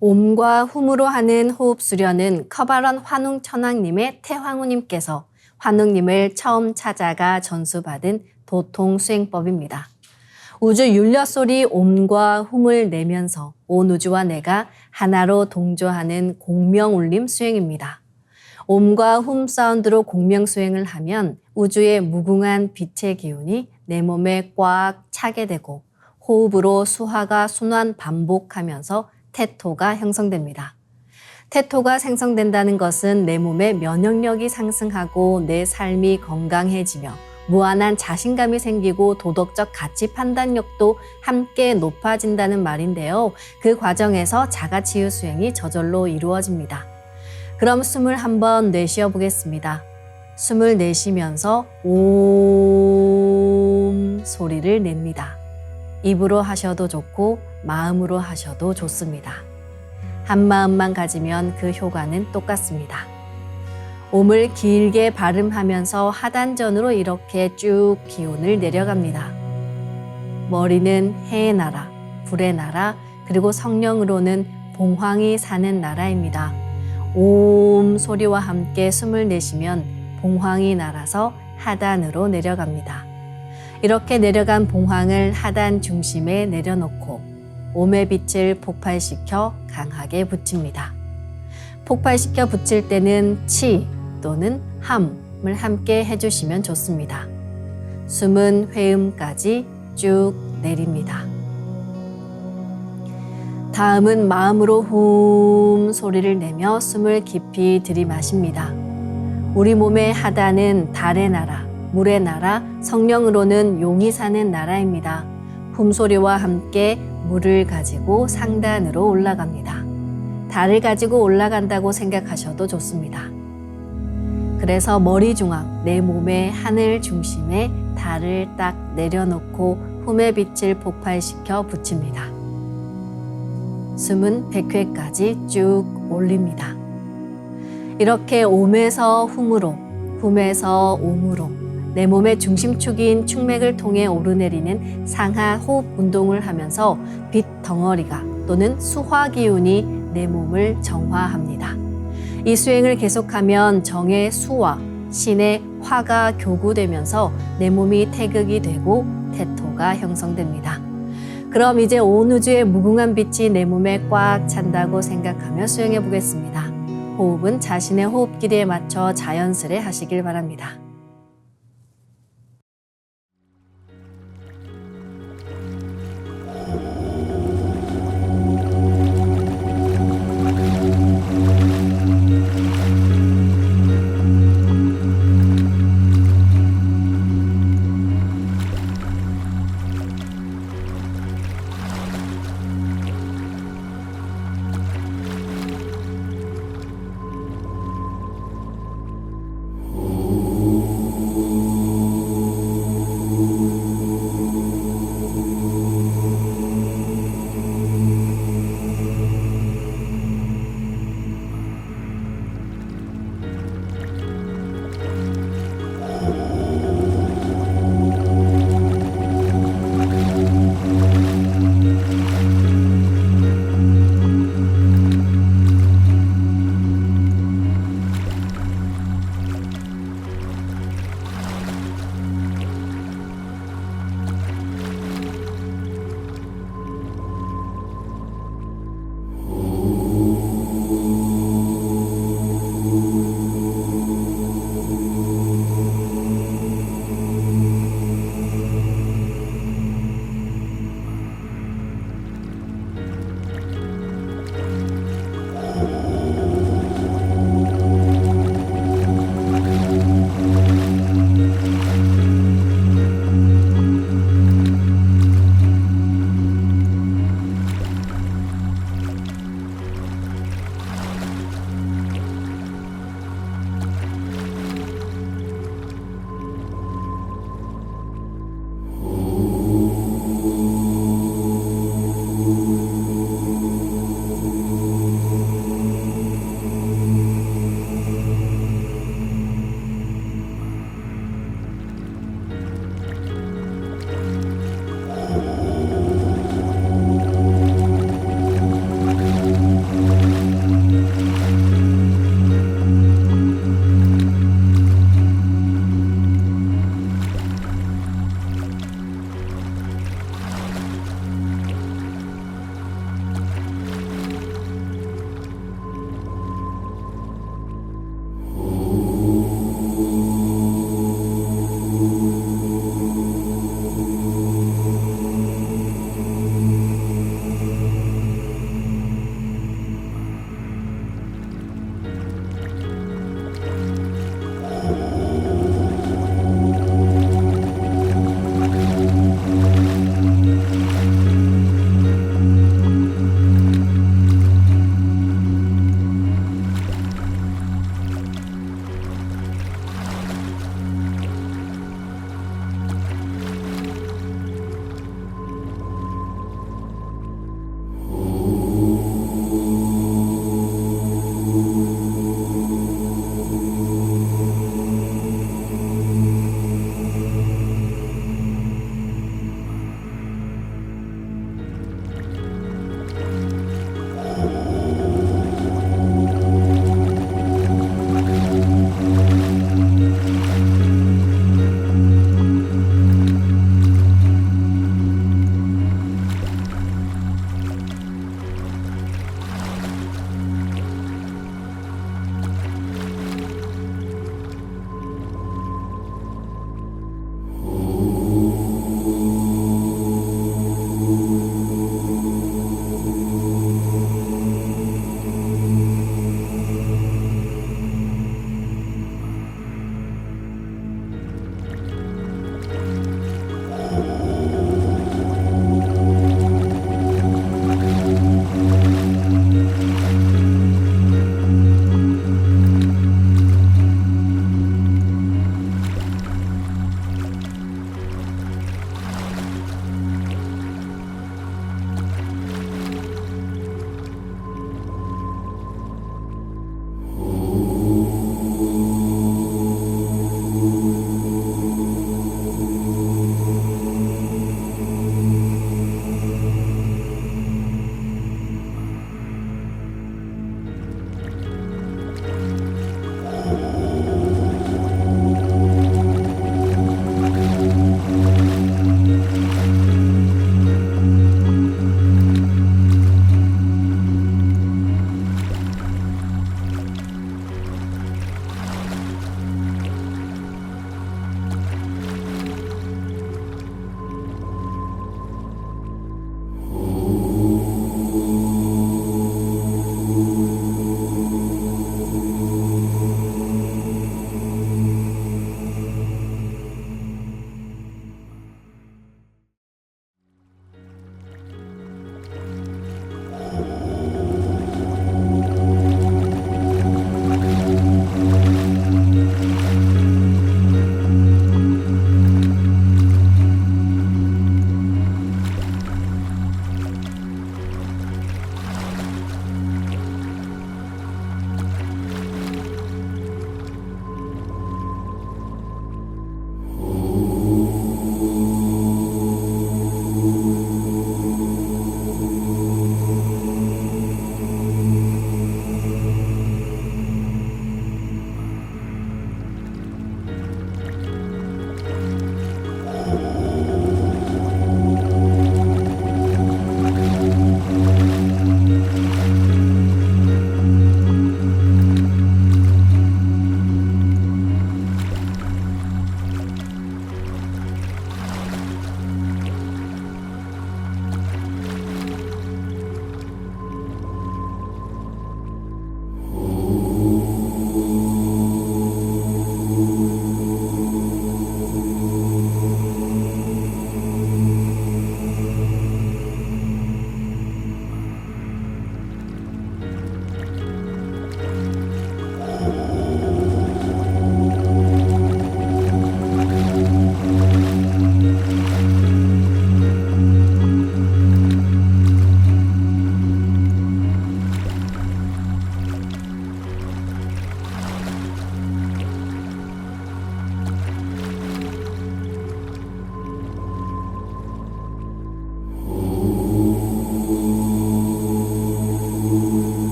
옴과 훔으로 하는 호흡 수련은 커바런 환웅천왕님의 태황우님께서 환웅님을 처음 찾아가 전수받은 도통 수행법입니다. 우주 율려 소리 옴과 훔을 내면서 온 우주와 내가 하나로 동조하는 공명 울림 수행입니다. 옴과 훔 사운드로 공명 수행을 하면 우주의 무궁한 빛의 기운이 내 몸에 꽉 차게 되고 호흡으로 수화가 순환 반복하면서 태토가 형성됩니다. 태토가 생성된다는 것은 내 몸의 면역력이 상승하고 내 삶이 건강해지며 무한한 자신감이 생기고 도덕적 가치 판단력도 함께 높아진다는 말인데요. 그 과정에서 자가치유 수행이 저절로 이루어집니다. 그럼 숨을 한번 내쉬어 보겠습니다. 숨을 내쉬면서 옴 소리를 냅니다. 입으로 하셔도 좋고 마음으로 하셔도 좋습니다. 한 마음만 가지면 그 효과는 똑같습니다. 옴을 길게 발음하면서 하단전으로 이렇게 쭉 기운을 내려갑니다. 머리는 해의 나라, 불의 나라, 그리고 성령으로는 봉황이 사는 나라입니다. 옴 소리와 함께 숨을 내쉬면 봉황이 날아서 하단으로 내려갑니다. 이렇게 내려간 봉황을 하단 중심에 내려놓고 옴의 빛을 폭발시켜 강하게 붙입니다. 폭발시켜 붙일 때는 치 또는 함을 함께 해주시면 좋습니다. 숨은 회음까지 쭉 내립니다. 다음은 마음으로 훔 소리를 내며 숨을 깊이 들이마십니다. 우리 몸의 하단은 달의 나라, 물의 나라, 성령으로는 용이 사는 나라입니다. 훔소리와 함께 물을 가지고 상단으로 올라갑니다. 달을 가지고 올라간다고 생각하셔도 좋습니다. 그래서 머리 중앙, 내 몸의 하늘 중심에 달을 딱 내려놓고 훔의 빛을 폭발시켜 붙입니다. 숨은 100회까지 쭉 올립니다. 이렇게 옴에서 훔으로, 훔에서 옴으로 내 몸의 중심축인 축맥을 통해 오르내리는 상하 호흡 운동을 하면서 빛 덩어리가 또는 수화 기운이 내 몸을 정화합니다. 이 수행을 계속하면 정의 수와 신의 화가 교구되면서 내 몸이 태극이 되고 태토가 형성됩니다. 그럼 이제 온 우주의 무궁한 빛이 내 몸에 꽉 찬다고 생각하며 수행해 보겠습니다. 호흡은 자신의 호흡 길이에 맞춰 자연스레 하시길 바랍니다.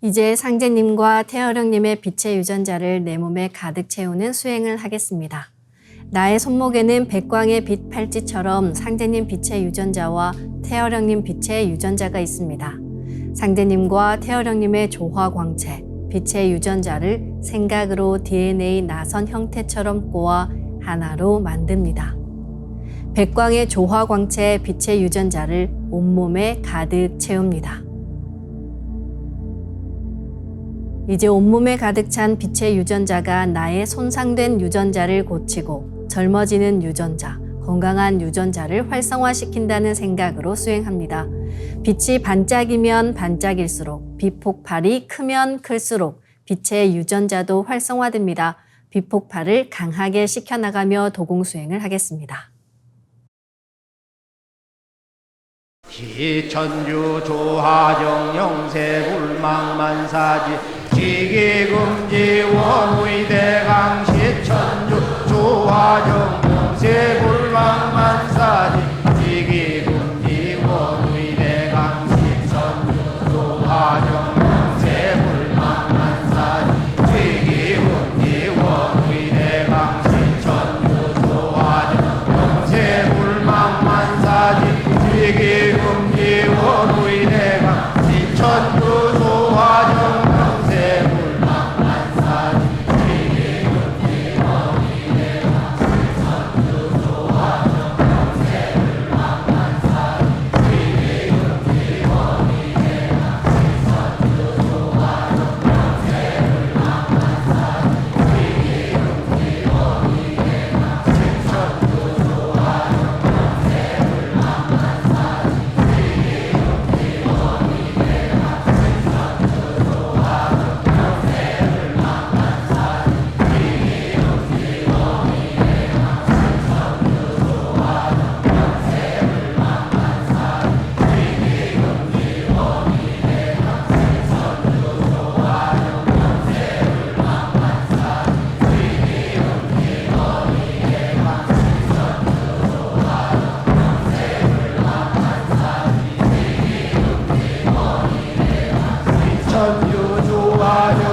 이제 상제님과 태어령님의 빛의 유전자를 내 몸에 가득 채우는 수행을 하겠습니다. 나의 손목에는 백광의 빛 팔찌처럼 상제님 빛의 유전자와 태어령님 빛의 유전자가 있습니다. 상제님과 태어령님의 조화광채, 빛의 유전자를 생각으로 DNA 나선 형태처럼 꼬아 하나로 만듭니다. 백광의 조화광채 빛의 유전자를 온몸에 가득 채웁니다. 이제 온몸에 가득 찬 빛의 유전자가 나의 손상된 유전자를 고치고 젊어지는 유전자, 건강한 유전자를 활성화시킨다는 생각으로 수행합니다. 빛이 반짝이면 반짝일수록, 빛 폭발이 크면 클수록 빛의 유전자도 활성화됩니다. 빛 폭발을 강하게 시켜나가며 도공수행을 하겠습니다. 기천주 조하정 영세불망만사지 지기금지 원의대강 시천주 조하정 영세불망만사지 지기금지 원의대강 시천주 조하정 영세불망만사지 지기금지 원의대강 시천주 조하정 영세불망만사지 지기금지 원의대강 시천주 조하정 영세불망만사지 지기금지 원의대강 시천주 조하정 영세불망만사지 지기금지 원의대강 시천주 조하정 영세불망만사지 지기금지 원의대강 시천주 조하정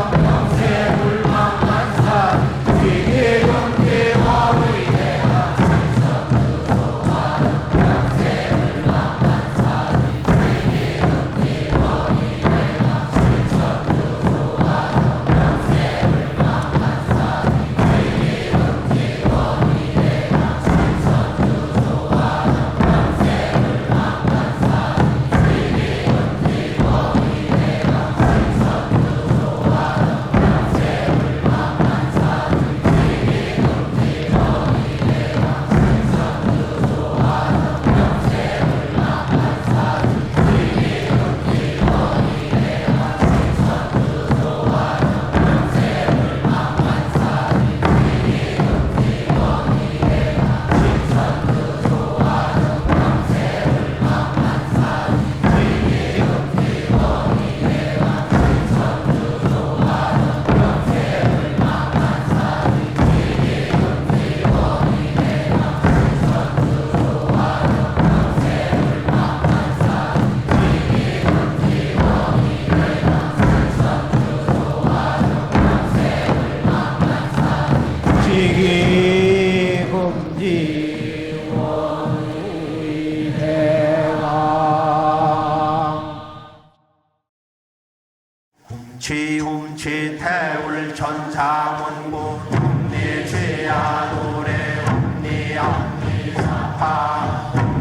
지움치 태울 천사문고 ум니지야 노래 ум니암니사파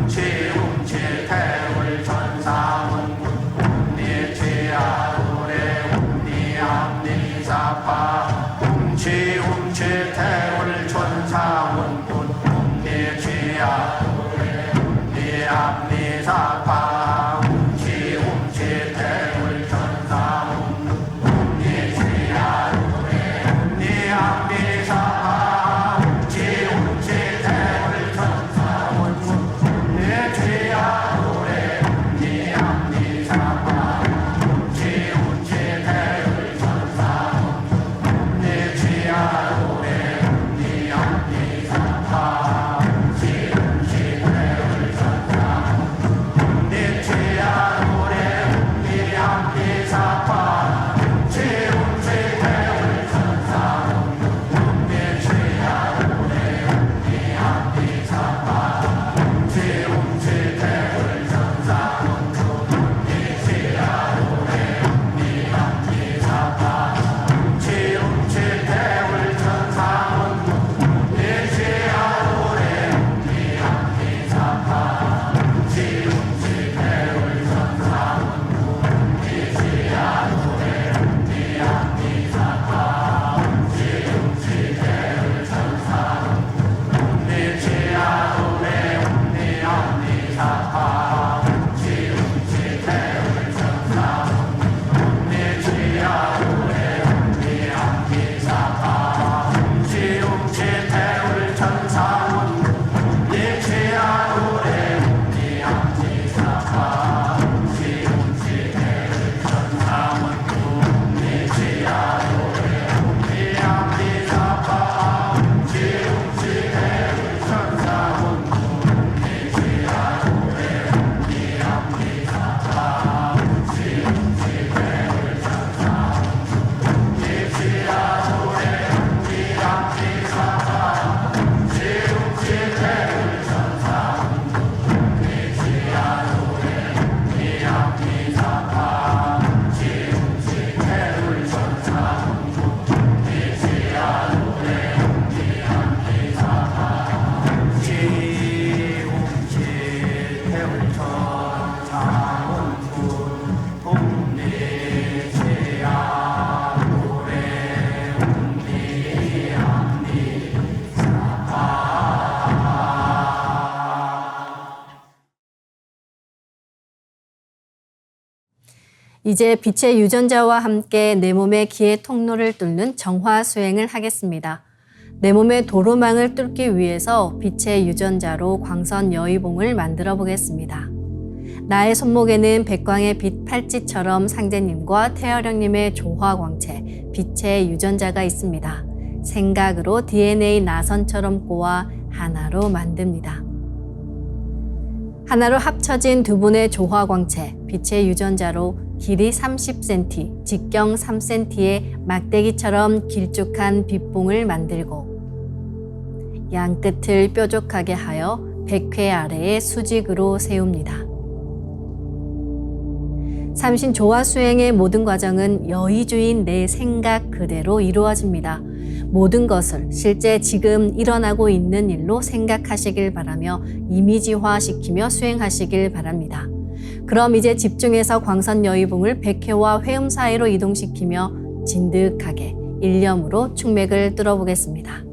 지움치 태울 천사문고 ум니지야 노래 ум니암니사파 지움치 태울 천사문고 ум니지야 노래 ум니암니사파 지움치 태울 천사문고 내 천차문수 동리제야 노래 웅리합니다. 이제 빛의 유전자와 함께 내 몸의 기의 통로를 뚫는 정화 수행을 하겠습니다. 내 몸의 도로망을 뚫기 위해서 빛의 유전자로 광선 여의봉을 만들어 보겠습니다. 나의 손목에는 백광의 빛 팔찌처럼 상제님과 태어령님의 조화광채, 빛의 유전자가 있습니다. 생각으로 DNA 나선처럼 꼬아 하나로 만듭니다. 하나로 합쳐진 두 분의 조화광채, 빛의 유전자로 길이 30cm, 직경 3cm의 막대기처럼 길쭉한 빛봉을 만들고 양끝을 뾰족하게 하여 백회 아래에 수직으로 세웁니다. 삼신 조화 수행의 모든 과정은 여의주인 내 생각 그대로 이루어집니다. 모든 것을 실제 지금 일어나고 있는 일로 생각하시길 바라며 이미지화시키며 수행하시길 바랍니다. 그럼 이제 집중해서 광선 여의봉을 백회와 회음 사이로 이동시키며 진득하게 일념으로 충맥을 뚫어보겠습니다.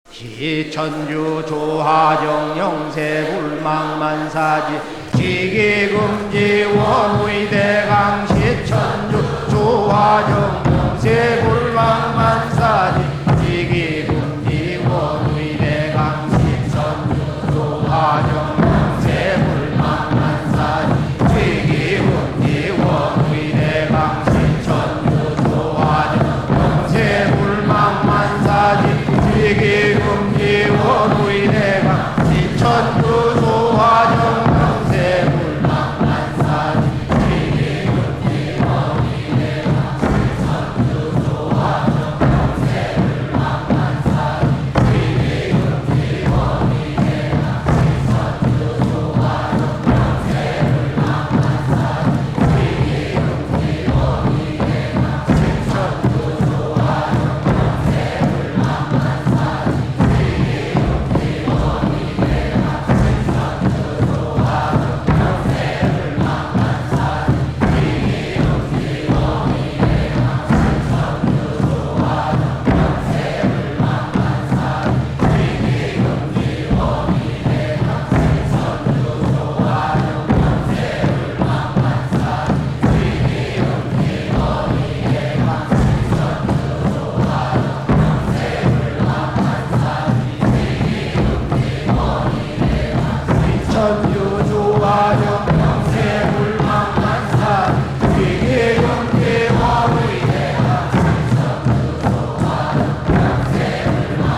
기천주 조하정 영세 불망만사지 지기금지 원의대강 시천주 조하정 영세 불망만사지 지기금지 원의대강 시천주 조하정 영세 불망만사지 지기금지 원의대강 시천주 조하정 영세 불망만사지 지기금지 원의대강 시천주 조하정 영세 불망만사지 지기금지 원의대강 시천주 조하정 영세 불망만사지 지기금지 원의대강 시천주 조하정 영세 불망만사지 지기금지 원의대강 시천주 조하정 영세 불망만사지 천주 조화정 영세 불망만사지 지기금지 원의대강 시천주 조화정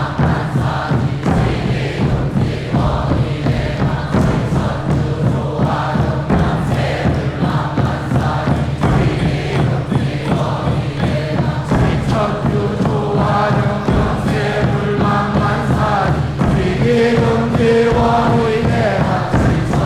영세 불망만사지 지기금지 원의대강 시천주 조화정 영세 불망만사지 지기금지 원의대강 시천주 조화정 영세 불망만사지 지기금지 원의대강 시천주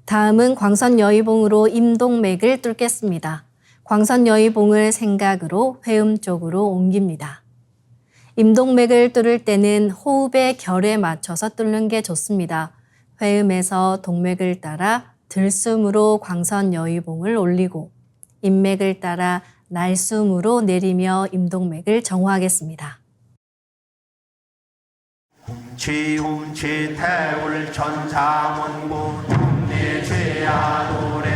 다음은 광선 여의봉으로 임동맥을 뚫겠습니다. 광선 여의봉을 생각으로 회음 쪽으로 옮깁니다. 임동맥을 뚫을 때는 호흡의 결에 맞춰서 뚫는 게 좋습니다. 회음에서 동맥을 따라 들숨으로 광선 여의봉을 올리고 인맥을 따라 날숨으로 내리며 임동맥을 정화하겠습니다. 지움치 태울 천사문군 ум니지야 노래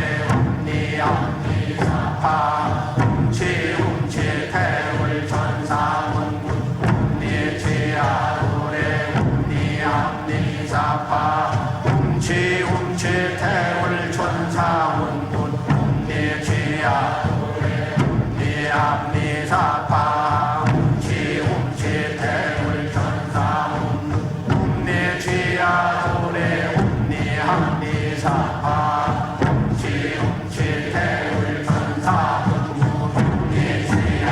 ум니암니사파 지움치 태울 천사문군 ум니지야 노래 ум니암니사파 지움치 태울 천사문군 ум니지야 노래 ум니암니사파 지움치 태울 천사문군 지야 노래 ум니함니사파 지움치 태울 천사문군 ум니지야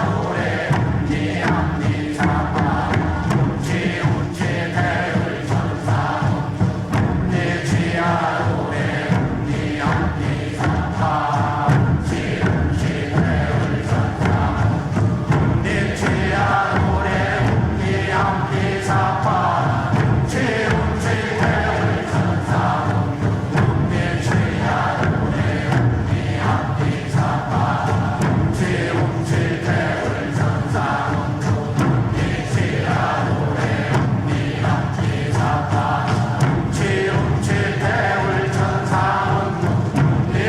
노래 ум니함니사파 지움치 태울 천사문군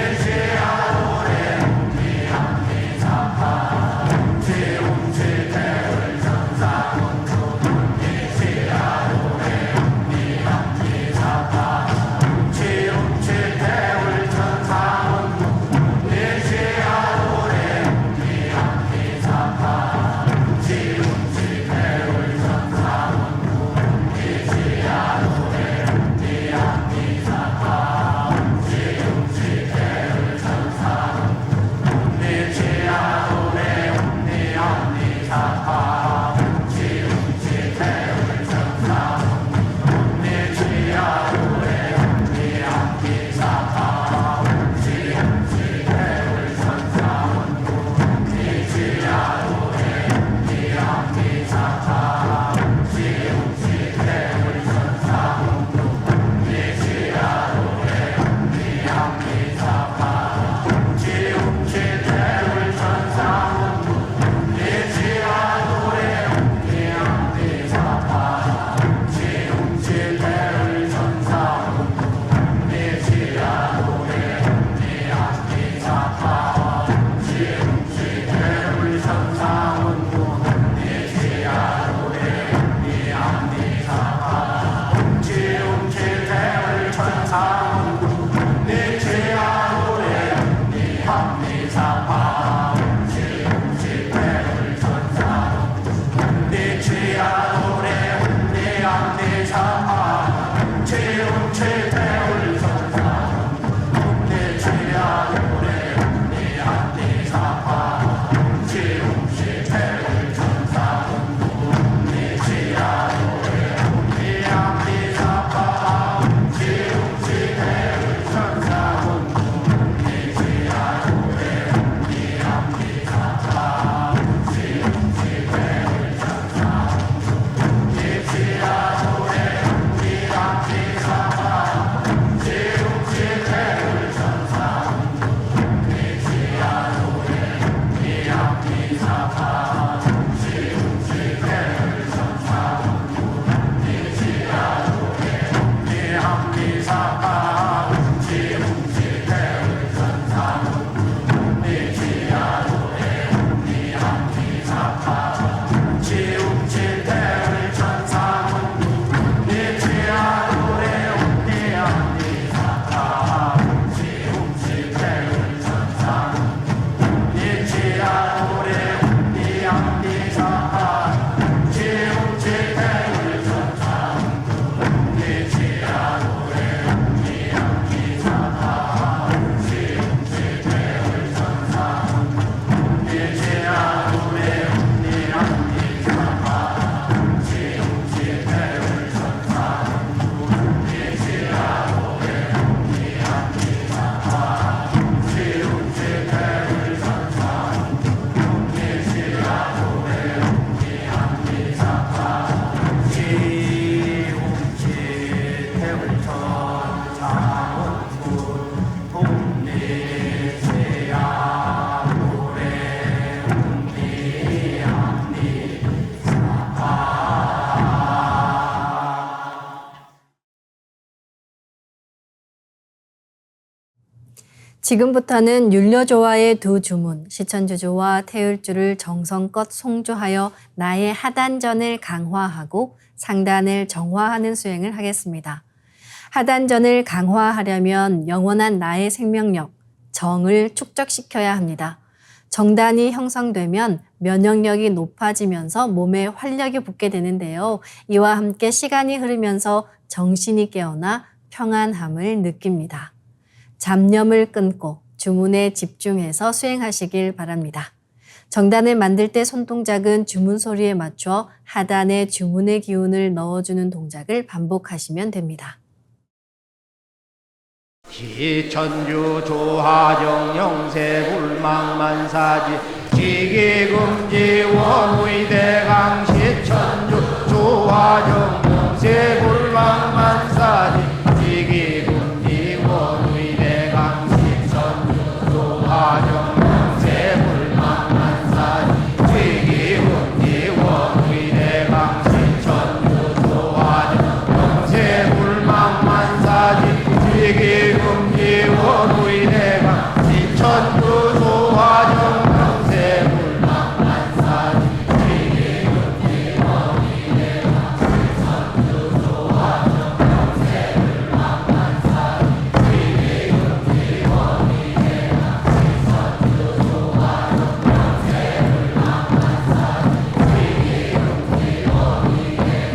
ум니지야 노래 ум니함니사파 지움치 태울 천사문군 ум니지야 노래 ум니함니사파 지금부터는 율려조와의 두 주문, 시천주조와 태율주를 정성껏 송조하여 나의 하단전을 강화하고 상단을 정화하는 수행을 하겠습니다. 하단전을 강화하려면 영원한 나의 생명력, 정을 축적시켜야 합니다. 정단이 형성되면 면역력이 높아지면서 몸에 활력이 붙게 되는데요. 이와 함께 시간이 흐르면서 정신이 깨어나 평안함을 느낍니다. 잡념을 끊고 주문에 집중해서 수행하시길 바랍니다. 정단을 만들 때 손동작은 주문 소리에 맞춰 하단에 주문의 기운을 넣어주는 동작을 반복하시면 됩니다. 시천주 조하정 영세 불망만사지 지기금지 원의대강 시천주 조하정 영세 불망만사지 지기금지 원의대강 시천주 조하정 영세 불망만사지 지기금지 원의대강 시천주 조하정 영세 불망만사지 지기금지 원의대강 시천주 조하정 영세 불망만사지 지기금지 원의대강 시천주 조하정 영세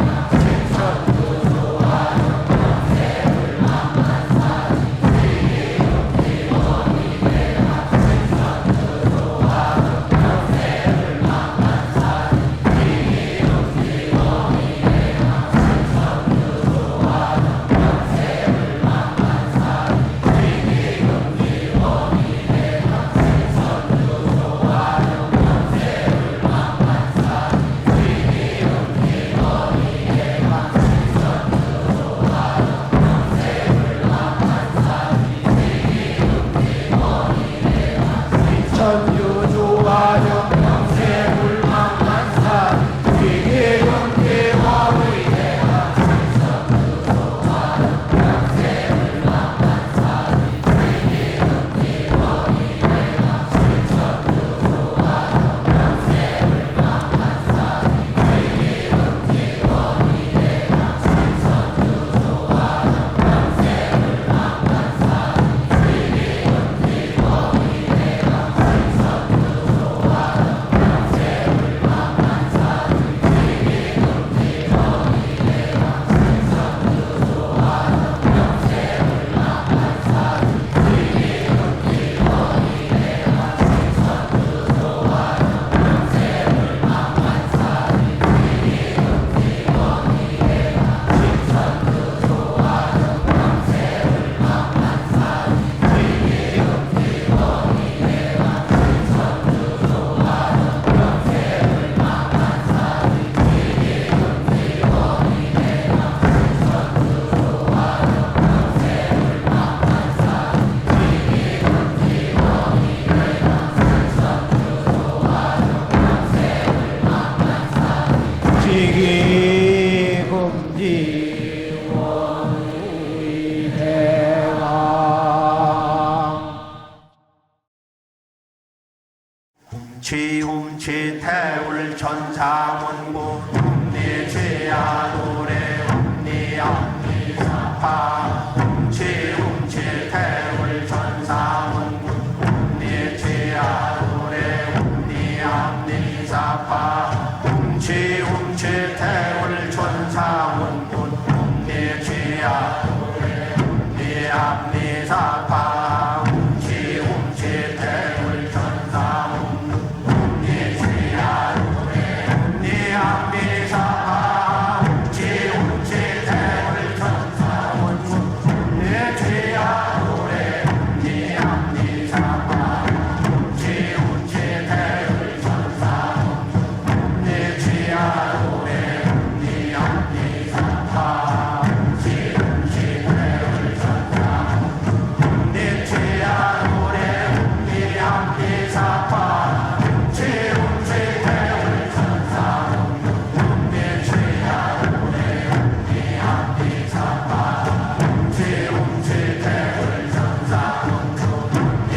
불망만사지 지기금지 원의대강 시천주 조하정 영세 불망만사지 지기금지 원의대강 시천주 조하정 영세 불망만사지 천주 조하정 영세 불망만사지 지기금지 원의대강 시천주 조하정 영세 불망만사지 지기금지 원의대강 시천주 조하정 영세 불망만사지 지기금지 원의대강 시천주 조하정 영세 불망만사지 지기금지 원의대강 지기금지 원의대강 훔치 태울 천상원고 훔니 죄야 노래 훔니 암니 사파 훔치 태울 천상원고 훔니 죄야 노래 훔니 암니 사파 훔치 태울 천상원고 훔니 죄야 노래 훔니 암니 사파 훔치 태울 천상원고 훔니 죄야 노래 훔니 암니 사파 훔치 태울 천상원고 훔니 죄야 노래 훔니 암니 사파 훔치 태울 천상원고 훔니 죄야 노래 훔니 암니 사파 훔치 태울 천상원고 훔니 죄야 노래 훔니 암니 사파 훔치 태울 천상원고 훔니 죄야 노래 훔니 암니 사파 훔치 태울 천상원고 훔니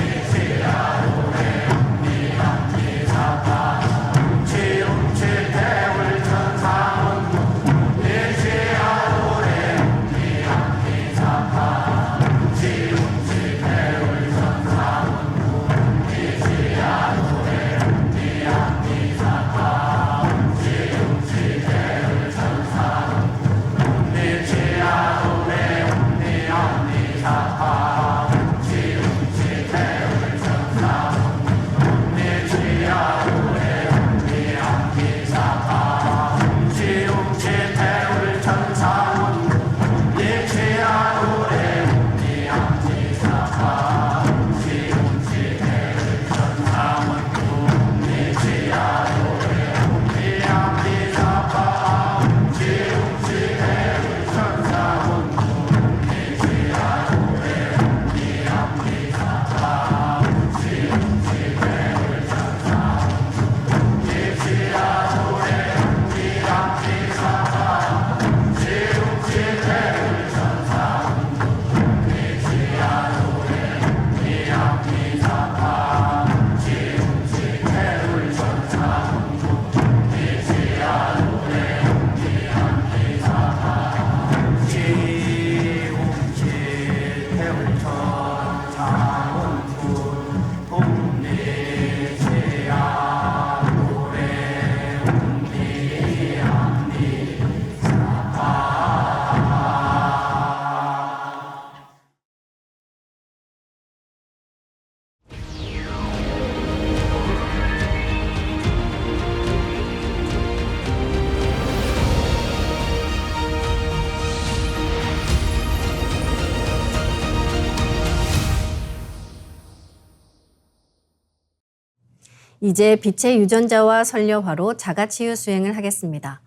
이제 빛의 유전자와 설려화로 자가치유 수행을 하겠습니다.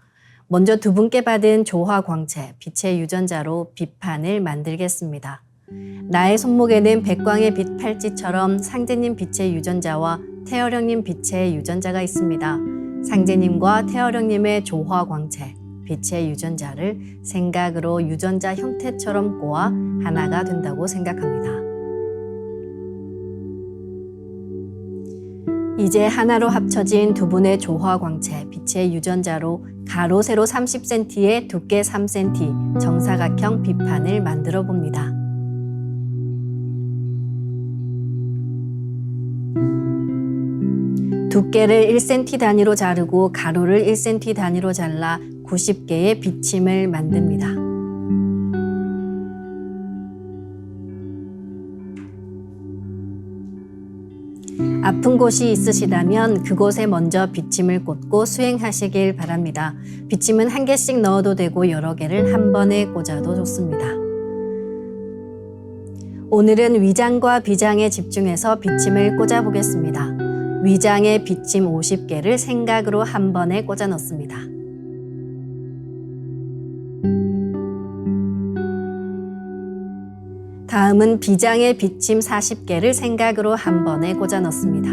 먼저 두 분께 받은 조화 광채, 빛의 유전자로 빛판을 만들겠습니다. 나의 손목에는 백광의 빛 팔찌처럼 상제님 빛의 유전자와 태어령님 빛의 유전자가 있습니다. 상제님과 태어령님의 조화 광채, 빛의 유전자를 생각으로 유전자 형태처럼 꼬아 하나가 된다고 생각합니다. 이제 하나로 합쳐진 두 분의 조화 광채, 빛의 유전자로 가로 세로 30cm에 두께 3cm 정사각형 빛판을 만들어 봅니다. 두께를 1cm 단위로 자르고 가로를 1cm 단위로 잘라 90개의 비침을 만듭니다. 아픈 곳이 있으시다면 그곳에 먼저 비침을 꽂고 수행하시길 바랍니다. 비침은 한 개씩 넣어도 되고 여러 개를 한 번에 꽂아도 좋습니다. 오늘은 위장과 비장에 집중해서 비침을 꽂아 보겠습니다. 위장에 비침 50개를 생각으로 한 번에 꽂아 넣습니다. 다음은 비장에 비침 40개를 생각으로 한 번에 꽂아 넣습니다.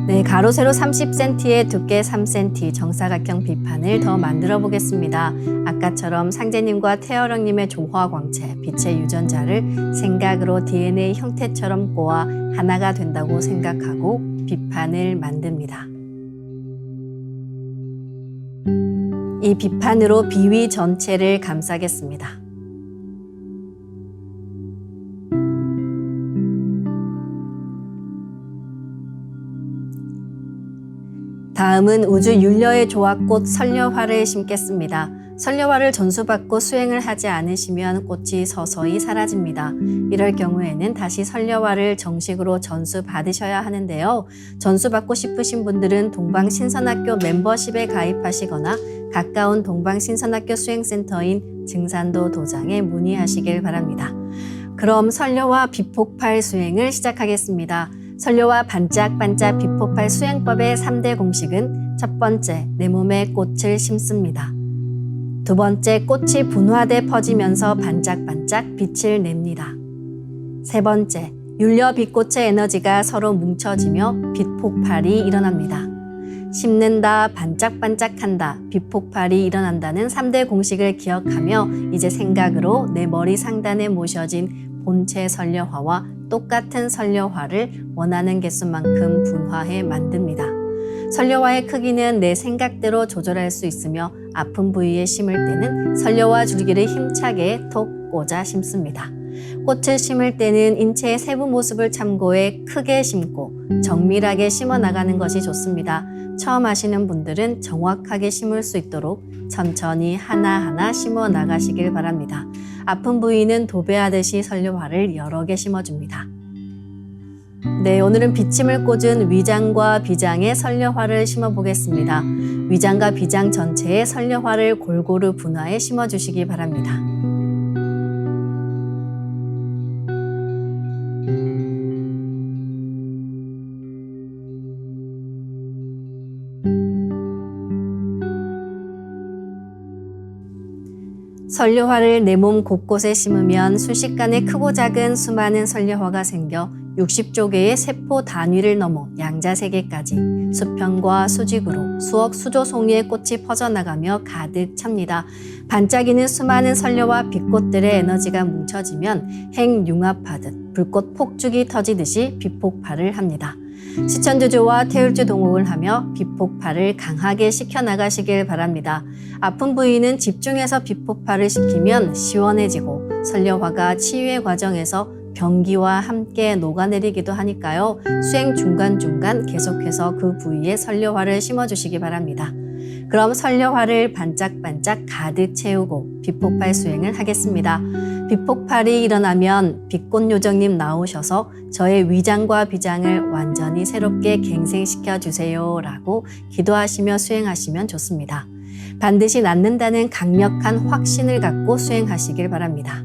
네, 가로 세로 30cm에 두께 3cm 정사각형 빛판을 더 만들어 보겠습니다. 아까처럼 상제님과 태어령님의 조화 광채, 빛의 유전자를 생각으로 DNA 형태처럼 꼬아 하나가 된다고 생각하고 빛판을 만듭니다. 이 빛판으로 비위 전체를 감싸겠습니다. 다음은 우주 율려의 조화꽃 설려화를 심겠습니다. 설려화를 전수받고 수행을 하지 않으시면 꽃이 서서히 사라집니다. 이럴 경우에는 다시 설려화를 정식으로 전수받으셔야 하는데요. 전수받고 싶으신 분들은 동방신선학교 멤버십에 가입하시거나 가까운 동방신선학교 수행센터인 증산도 도장에 문의하시길 바랍니다. 그럼 설려화 빛폭발 수행을 시작하겠습니다. 설려화 반짝반짝 빛폭발 수행법의 3대 공식은 첫 번째, 내 몸에 꽃을 심습니다. 두 번째, 꽃이 분화돼 퍼지면서 반짝반짝 빛을 냅니다. 세 번째, 율려 빛꽃의 에너지가 서로 뭉쳐지며 빛폭발이 일어납니다. 심는다, 반짝반짝한다, 빛폭발이 일어난다는 3대 공식을 기억하며 이제 생각으로 내 머리 상단에 모셔진 본체 설려화와 똑같은 설려화를 원하는 개수만큼 분화해 만듭니다. 설려화의 크기는 내 생각대로 조절할 수 있으며 아픈 부위에 심을 때는 설려화 줄기를 힘차게 톡 꽂아 심습니다. 꽃을 심을 때는 인체의 세부 모습을 참고해 크게 심고 정밀하게 심어 나가는 것이 좋습니다. 처음 하시는 분들은 정확하게 심을 수 있도록 천천히 하나하나 심어 나가시길 바랍니다. 아픈 부위는 도배하듯이 설려화를 여러 개 심어줍니다. 네, 오늘은 비침을 꽂은 위장과 비장에 설려화를 심어 보겠습니다. 위장과 비장 전체에 설려화를 골고루 분화해 심어주시기 바랍니다. 설려화를 내 몸 곳곳에 심으면 순식간에 크고 작은 수많은 설려화가 생겨 60조 개의 세포 단위를 넘어 양자세계까지 수평과 수직으로 수억 수조 송이의 꽃이 퍼져나가며 가득 찹니다. 반짝이는 수많은 설려화 빛꽃들의 에너지가 뭉쳐지면 핵융합하듯 불꽃 폭죽이 터지듯이 빛폭발을 합니다. 시천주조와 태울주 동옥을 하며 빛폭발을 강하게 시켜나가시길 바랍니다. 아픈 부위는 집중해서 빛폭발을 시키면 시원해지고 설려화가 치유의 과정에서 병기와 함께 녹아내리기도 하니까요. 수행 중간중간 계속해서 그 부위에 설려화를 심어주시기 바랍니다. 그럼 설려화를 반짝반짝 가득 채우고 빛폭발 수행을 하겠습니다. 빛폭발이 일어나면 빛꽃요정님 나오셔서 저의 위장과 비장을 완전히 새롭게 갱생시켜 주세요 라고 기도하시며 수행하시면 좋습니다. 반드시 낫는다는 강력한 확신을 갖고 수행하시길 바랍니다.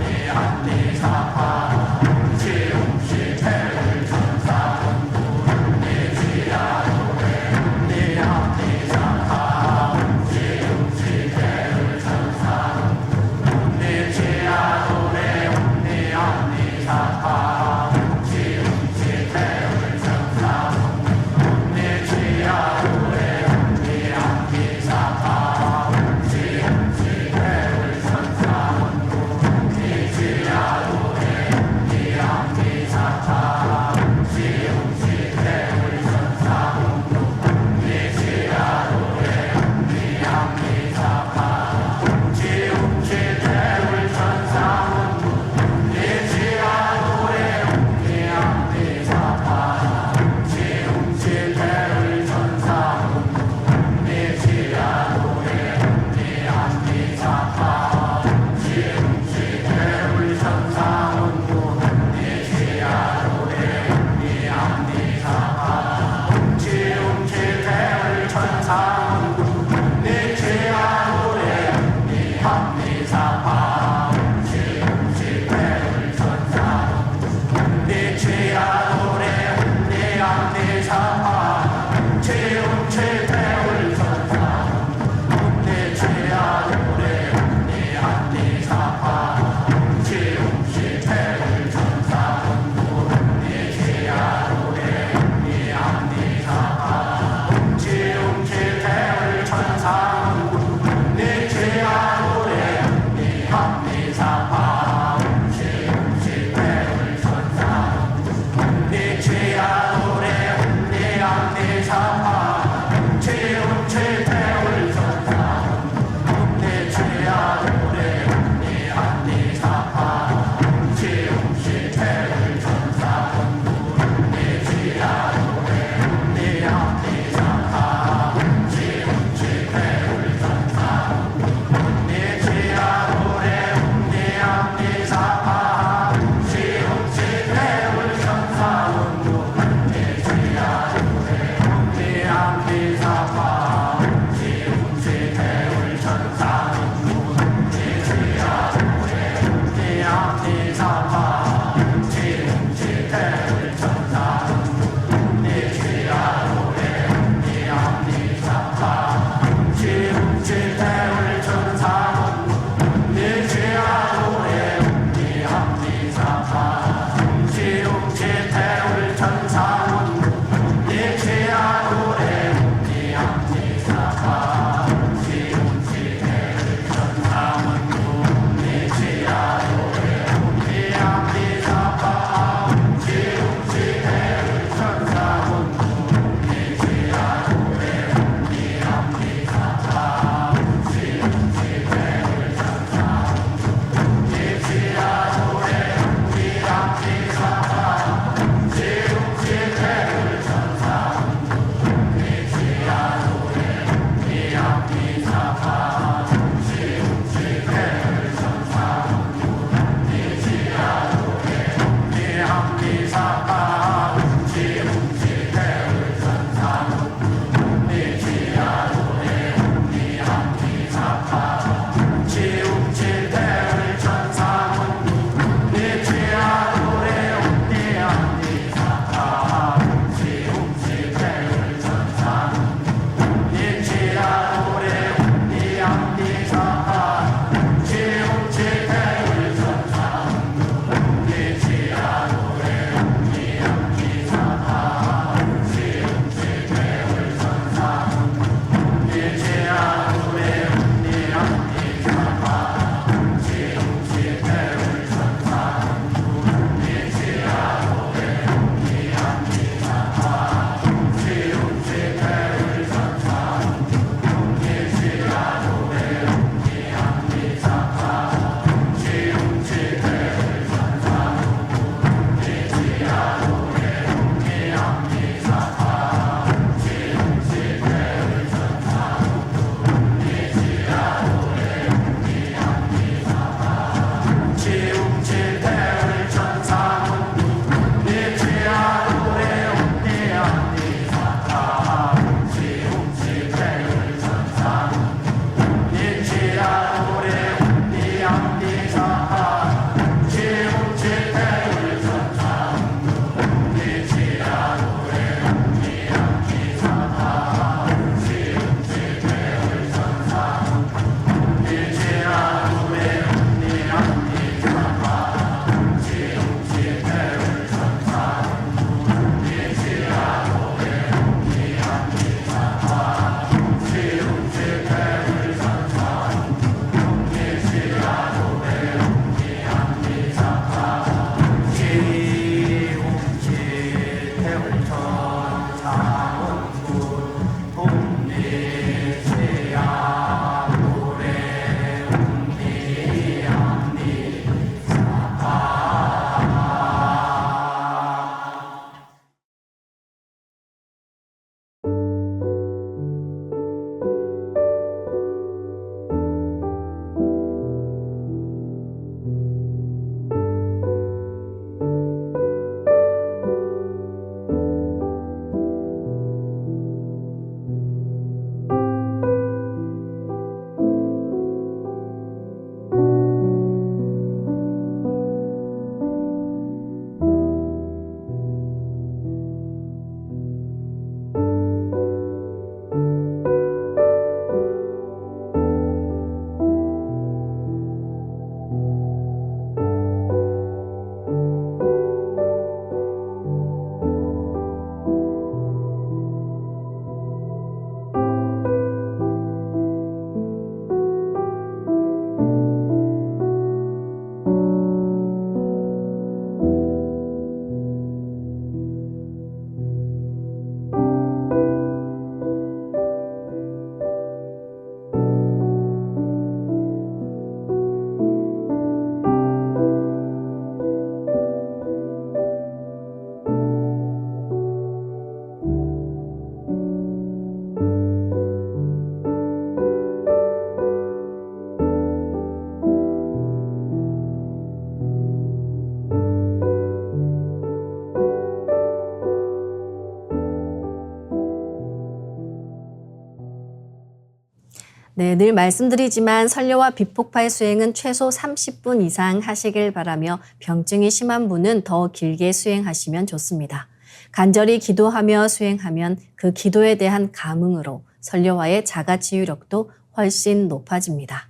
네, 늘 말씀드리지만 설교와 비폭파의 수행은 최소 30분 이상 하시길 바라며 병증이 심한 분은 더 길게 수행하시면 좋습니다. 간절히 기도하며 수행하면 그 기도에 대한 감흥으로 설교와의 자가치유력도 훨씬 높아집니다.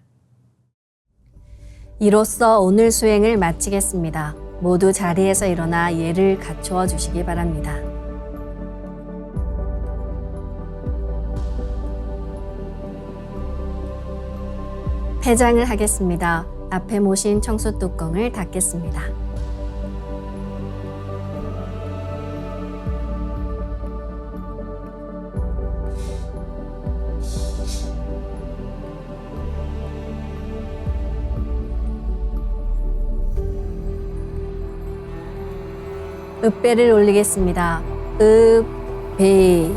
이로써 오늘 수행을 마치겠습니다. 모두 자리에서 일어나 예를 갖추어 주시기 바랍니다. 폐장을 하겠습니다. 앞에 모신 청소 뚜껑을 닫겠습니다. 읍배를 올리겠습니다. 읍배.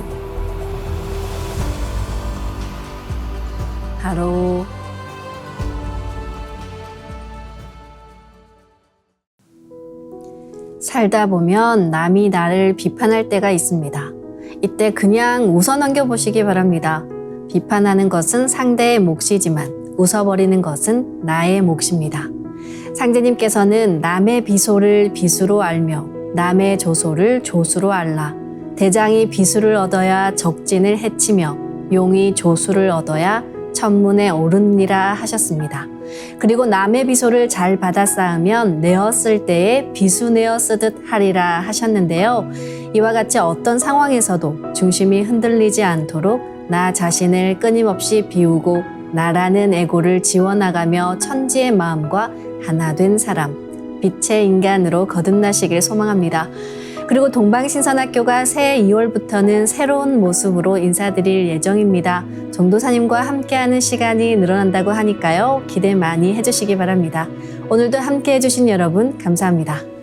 바로 살다 보면 남이 나를 비판할 때가 있습니다. 이때 그냥 웃어 넘겨보시기 바랍니다. 비판하는 것은 상대의 몫이지만 웃어버리는 것은 나의 몫입니다. 상제님께서는 남의 비소를 비수로 알며 남의 조소를 조수로 알라. 대장이 비수를 얻어야 적진을 해치며 용이 조수를 얻어야 천문에 오르니라 하셨습니다. 그리고 남의 비소를 잘 받아 쌓으면 내어 쓸 때에 비수 내어 쓰듯 하리라 하셨는데요. 이와 같이 어떤 상황에서도 중심이 흔들리지 않도록 나 자신을 끊임없이 비우고 나라는 에고를 지워나가며 천지의 마음과 하나 된 사람, 빛의 인간으로 거듭나시길 소망합니다. 그리고 동방신선학교가 새해 2월부터는 새로운 모습으로 인사드릴 예정입니다. 전도사님과 함께하는 시간이 늘어난다고 하니까요. 기대 많이 해주시기 바랍니다. 오늘도 함께해 주신 여러분 감사합니다.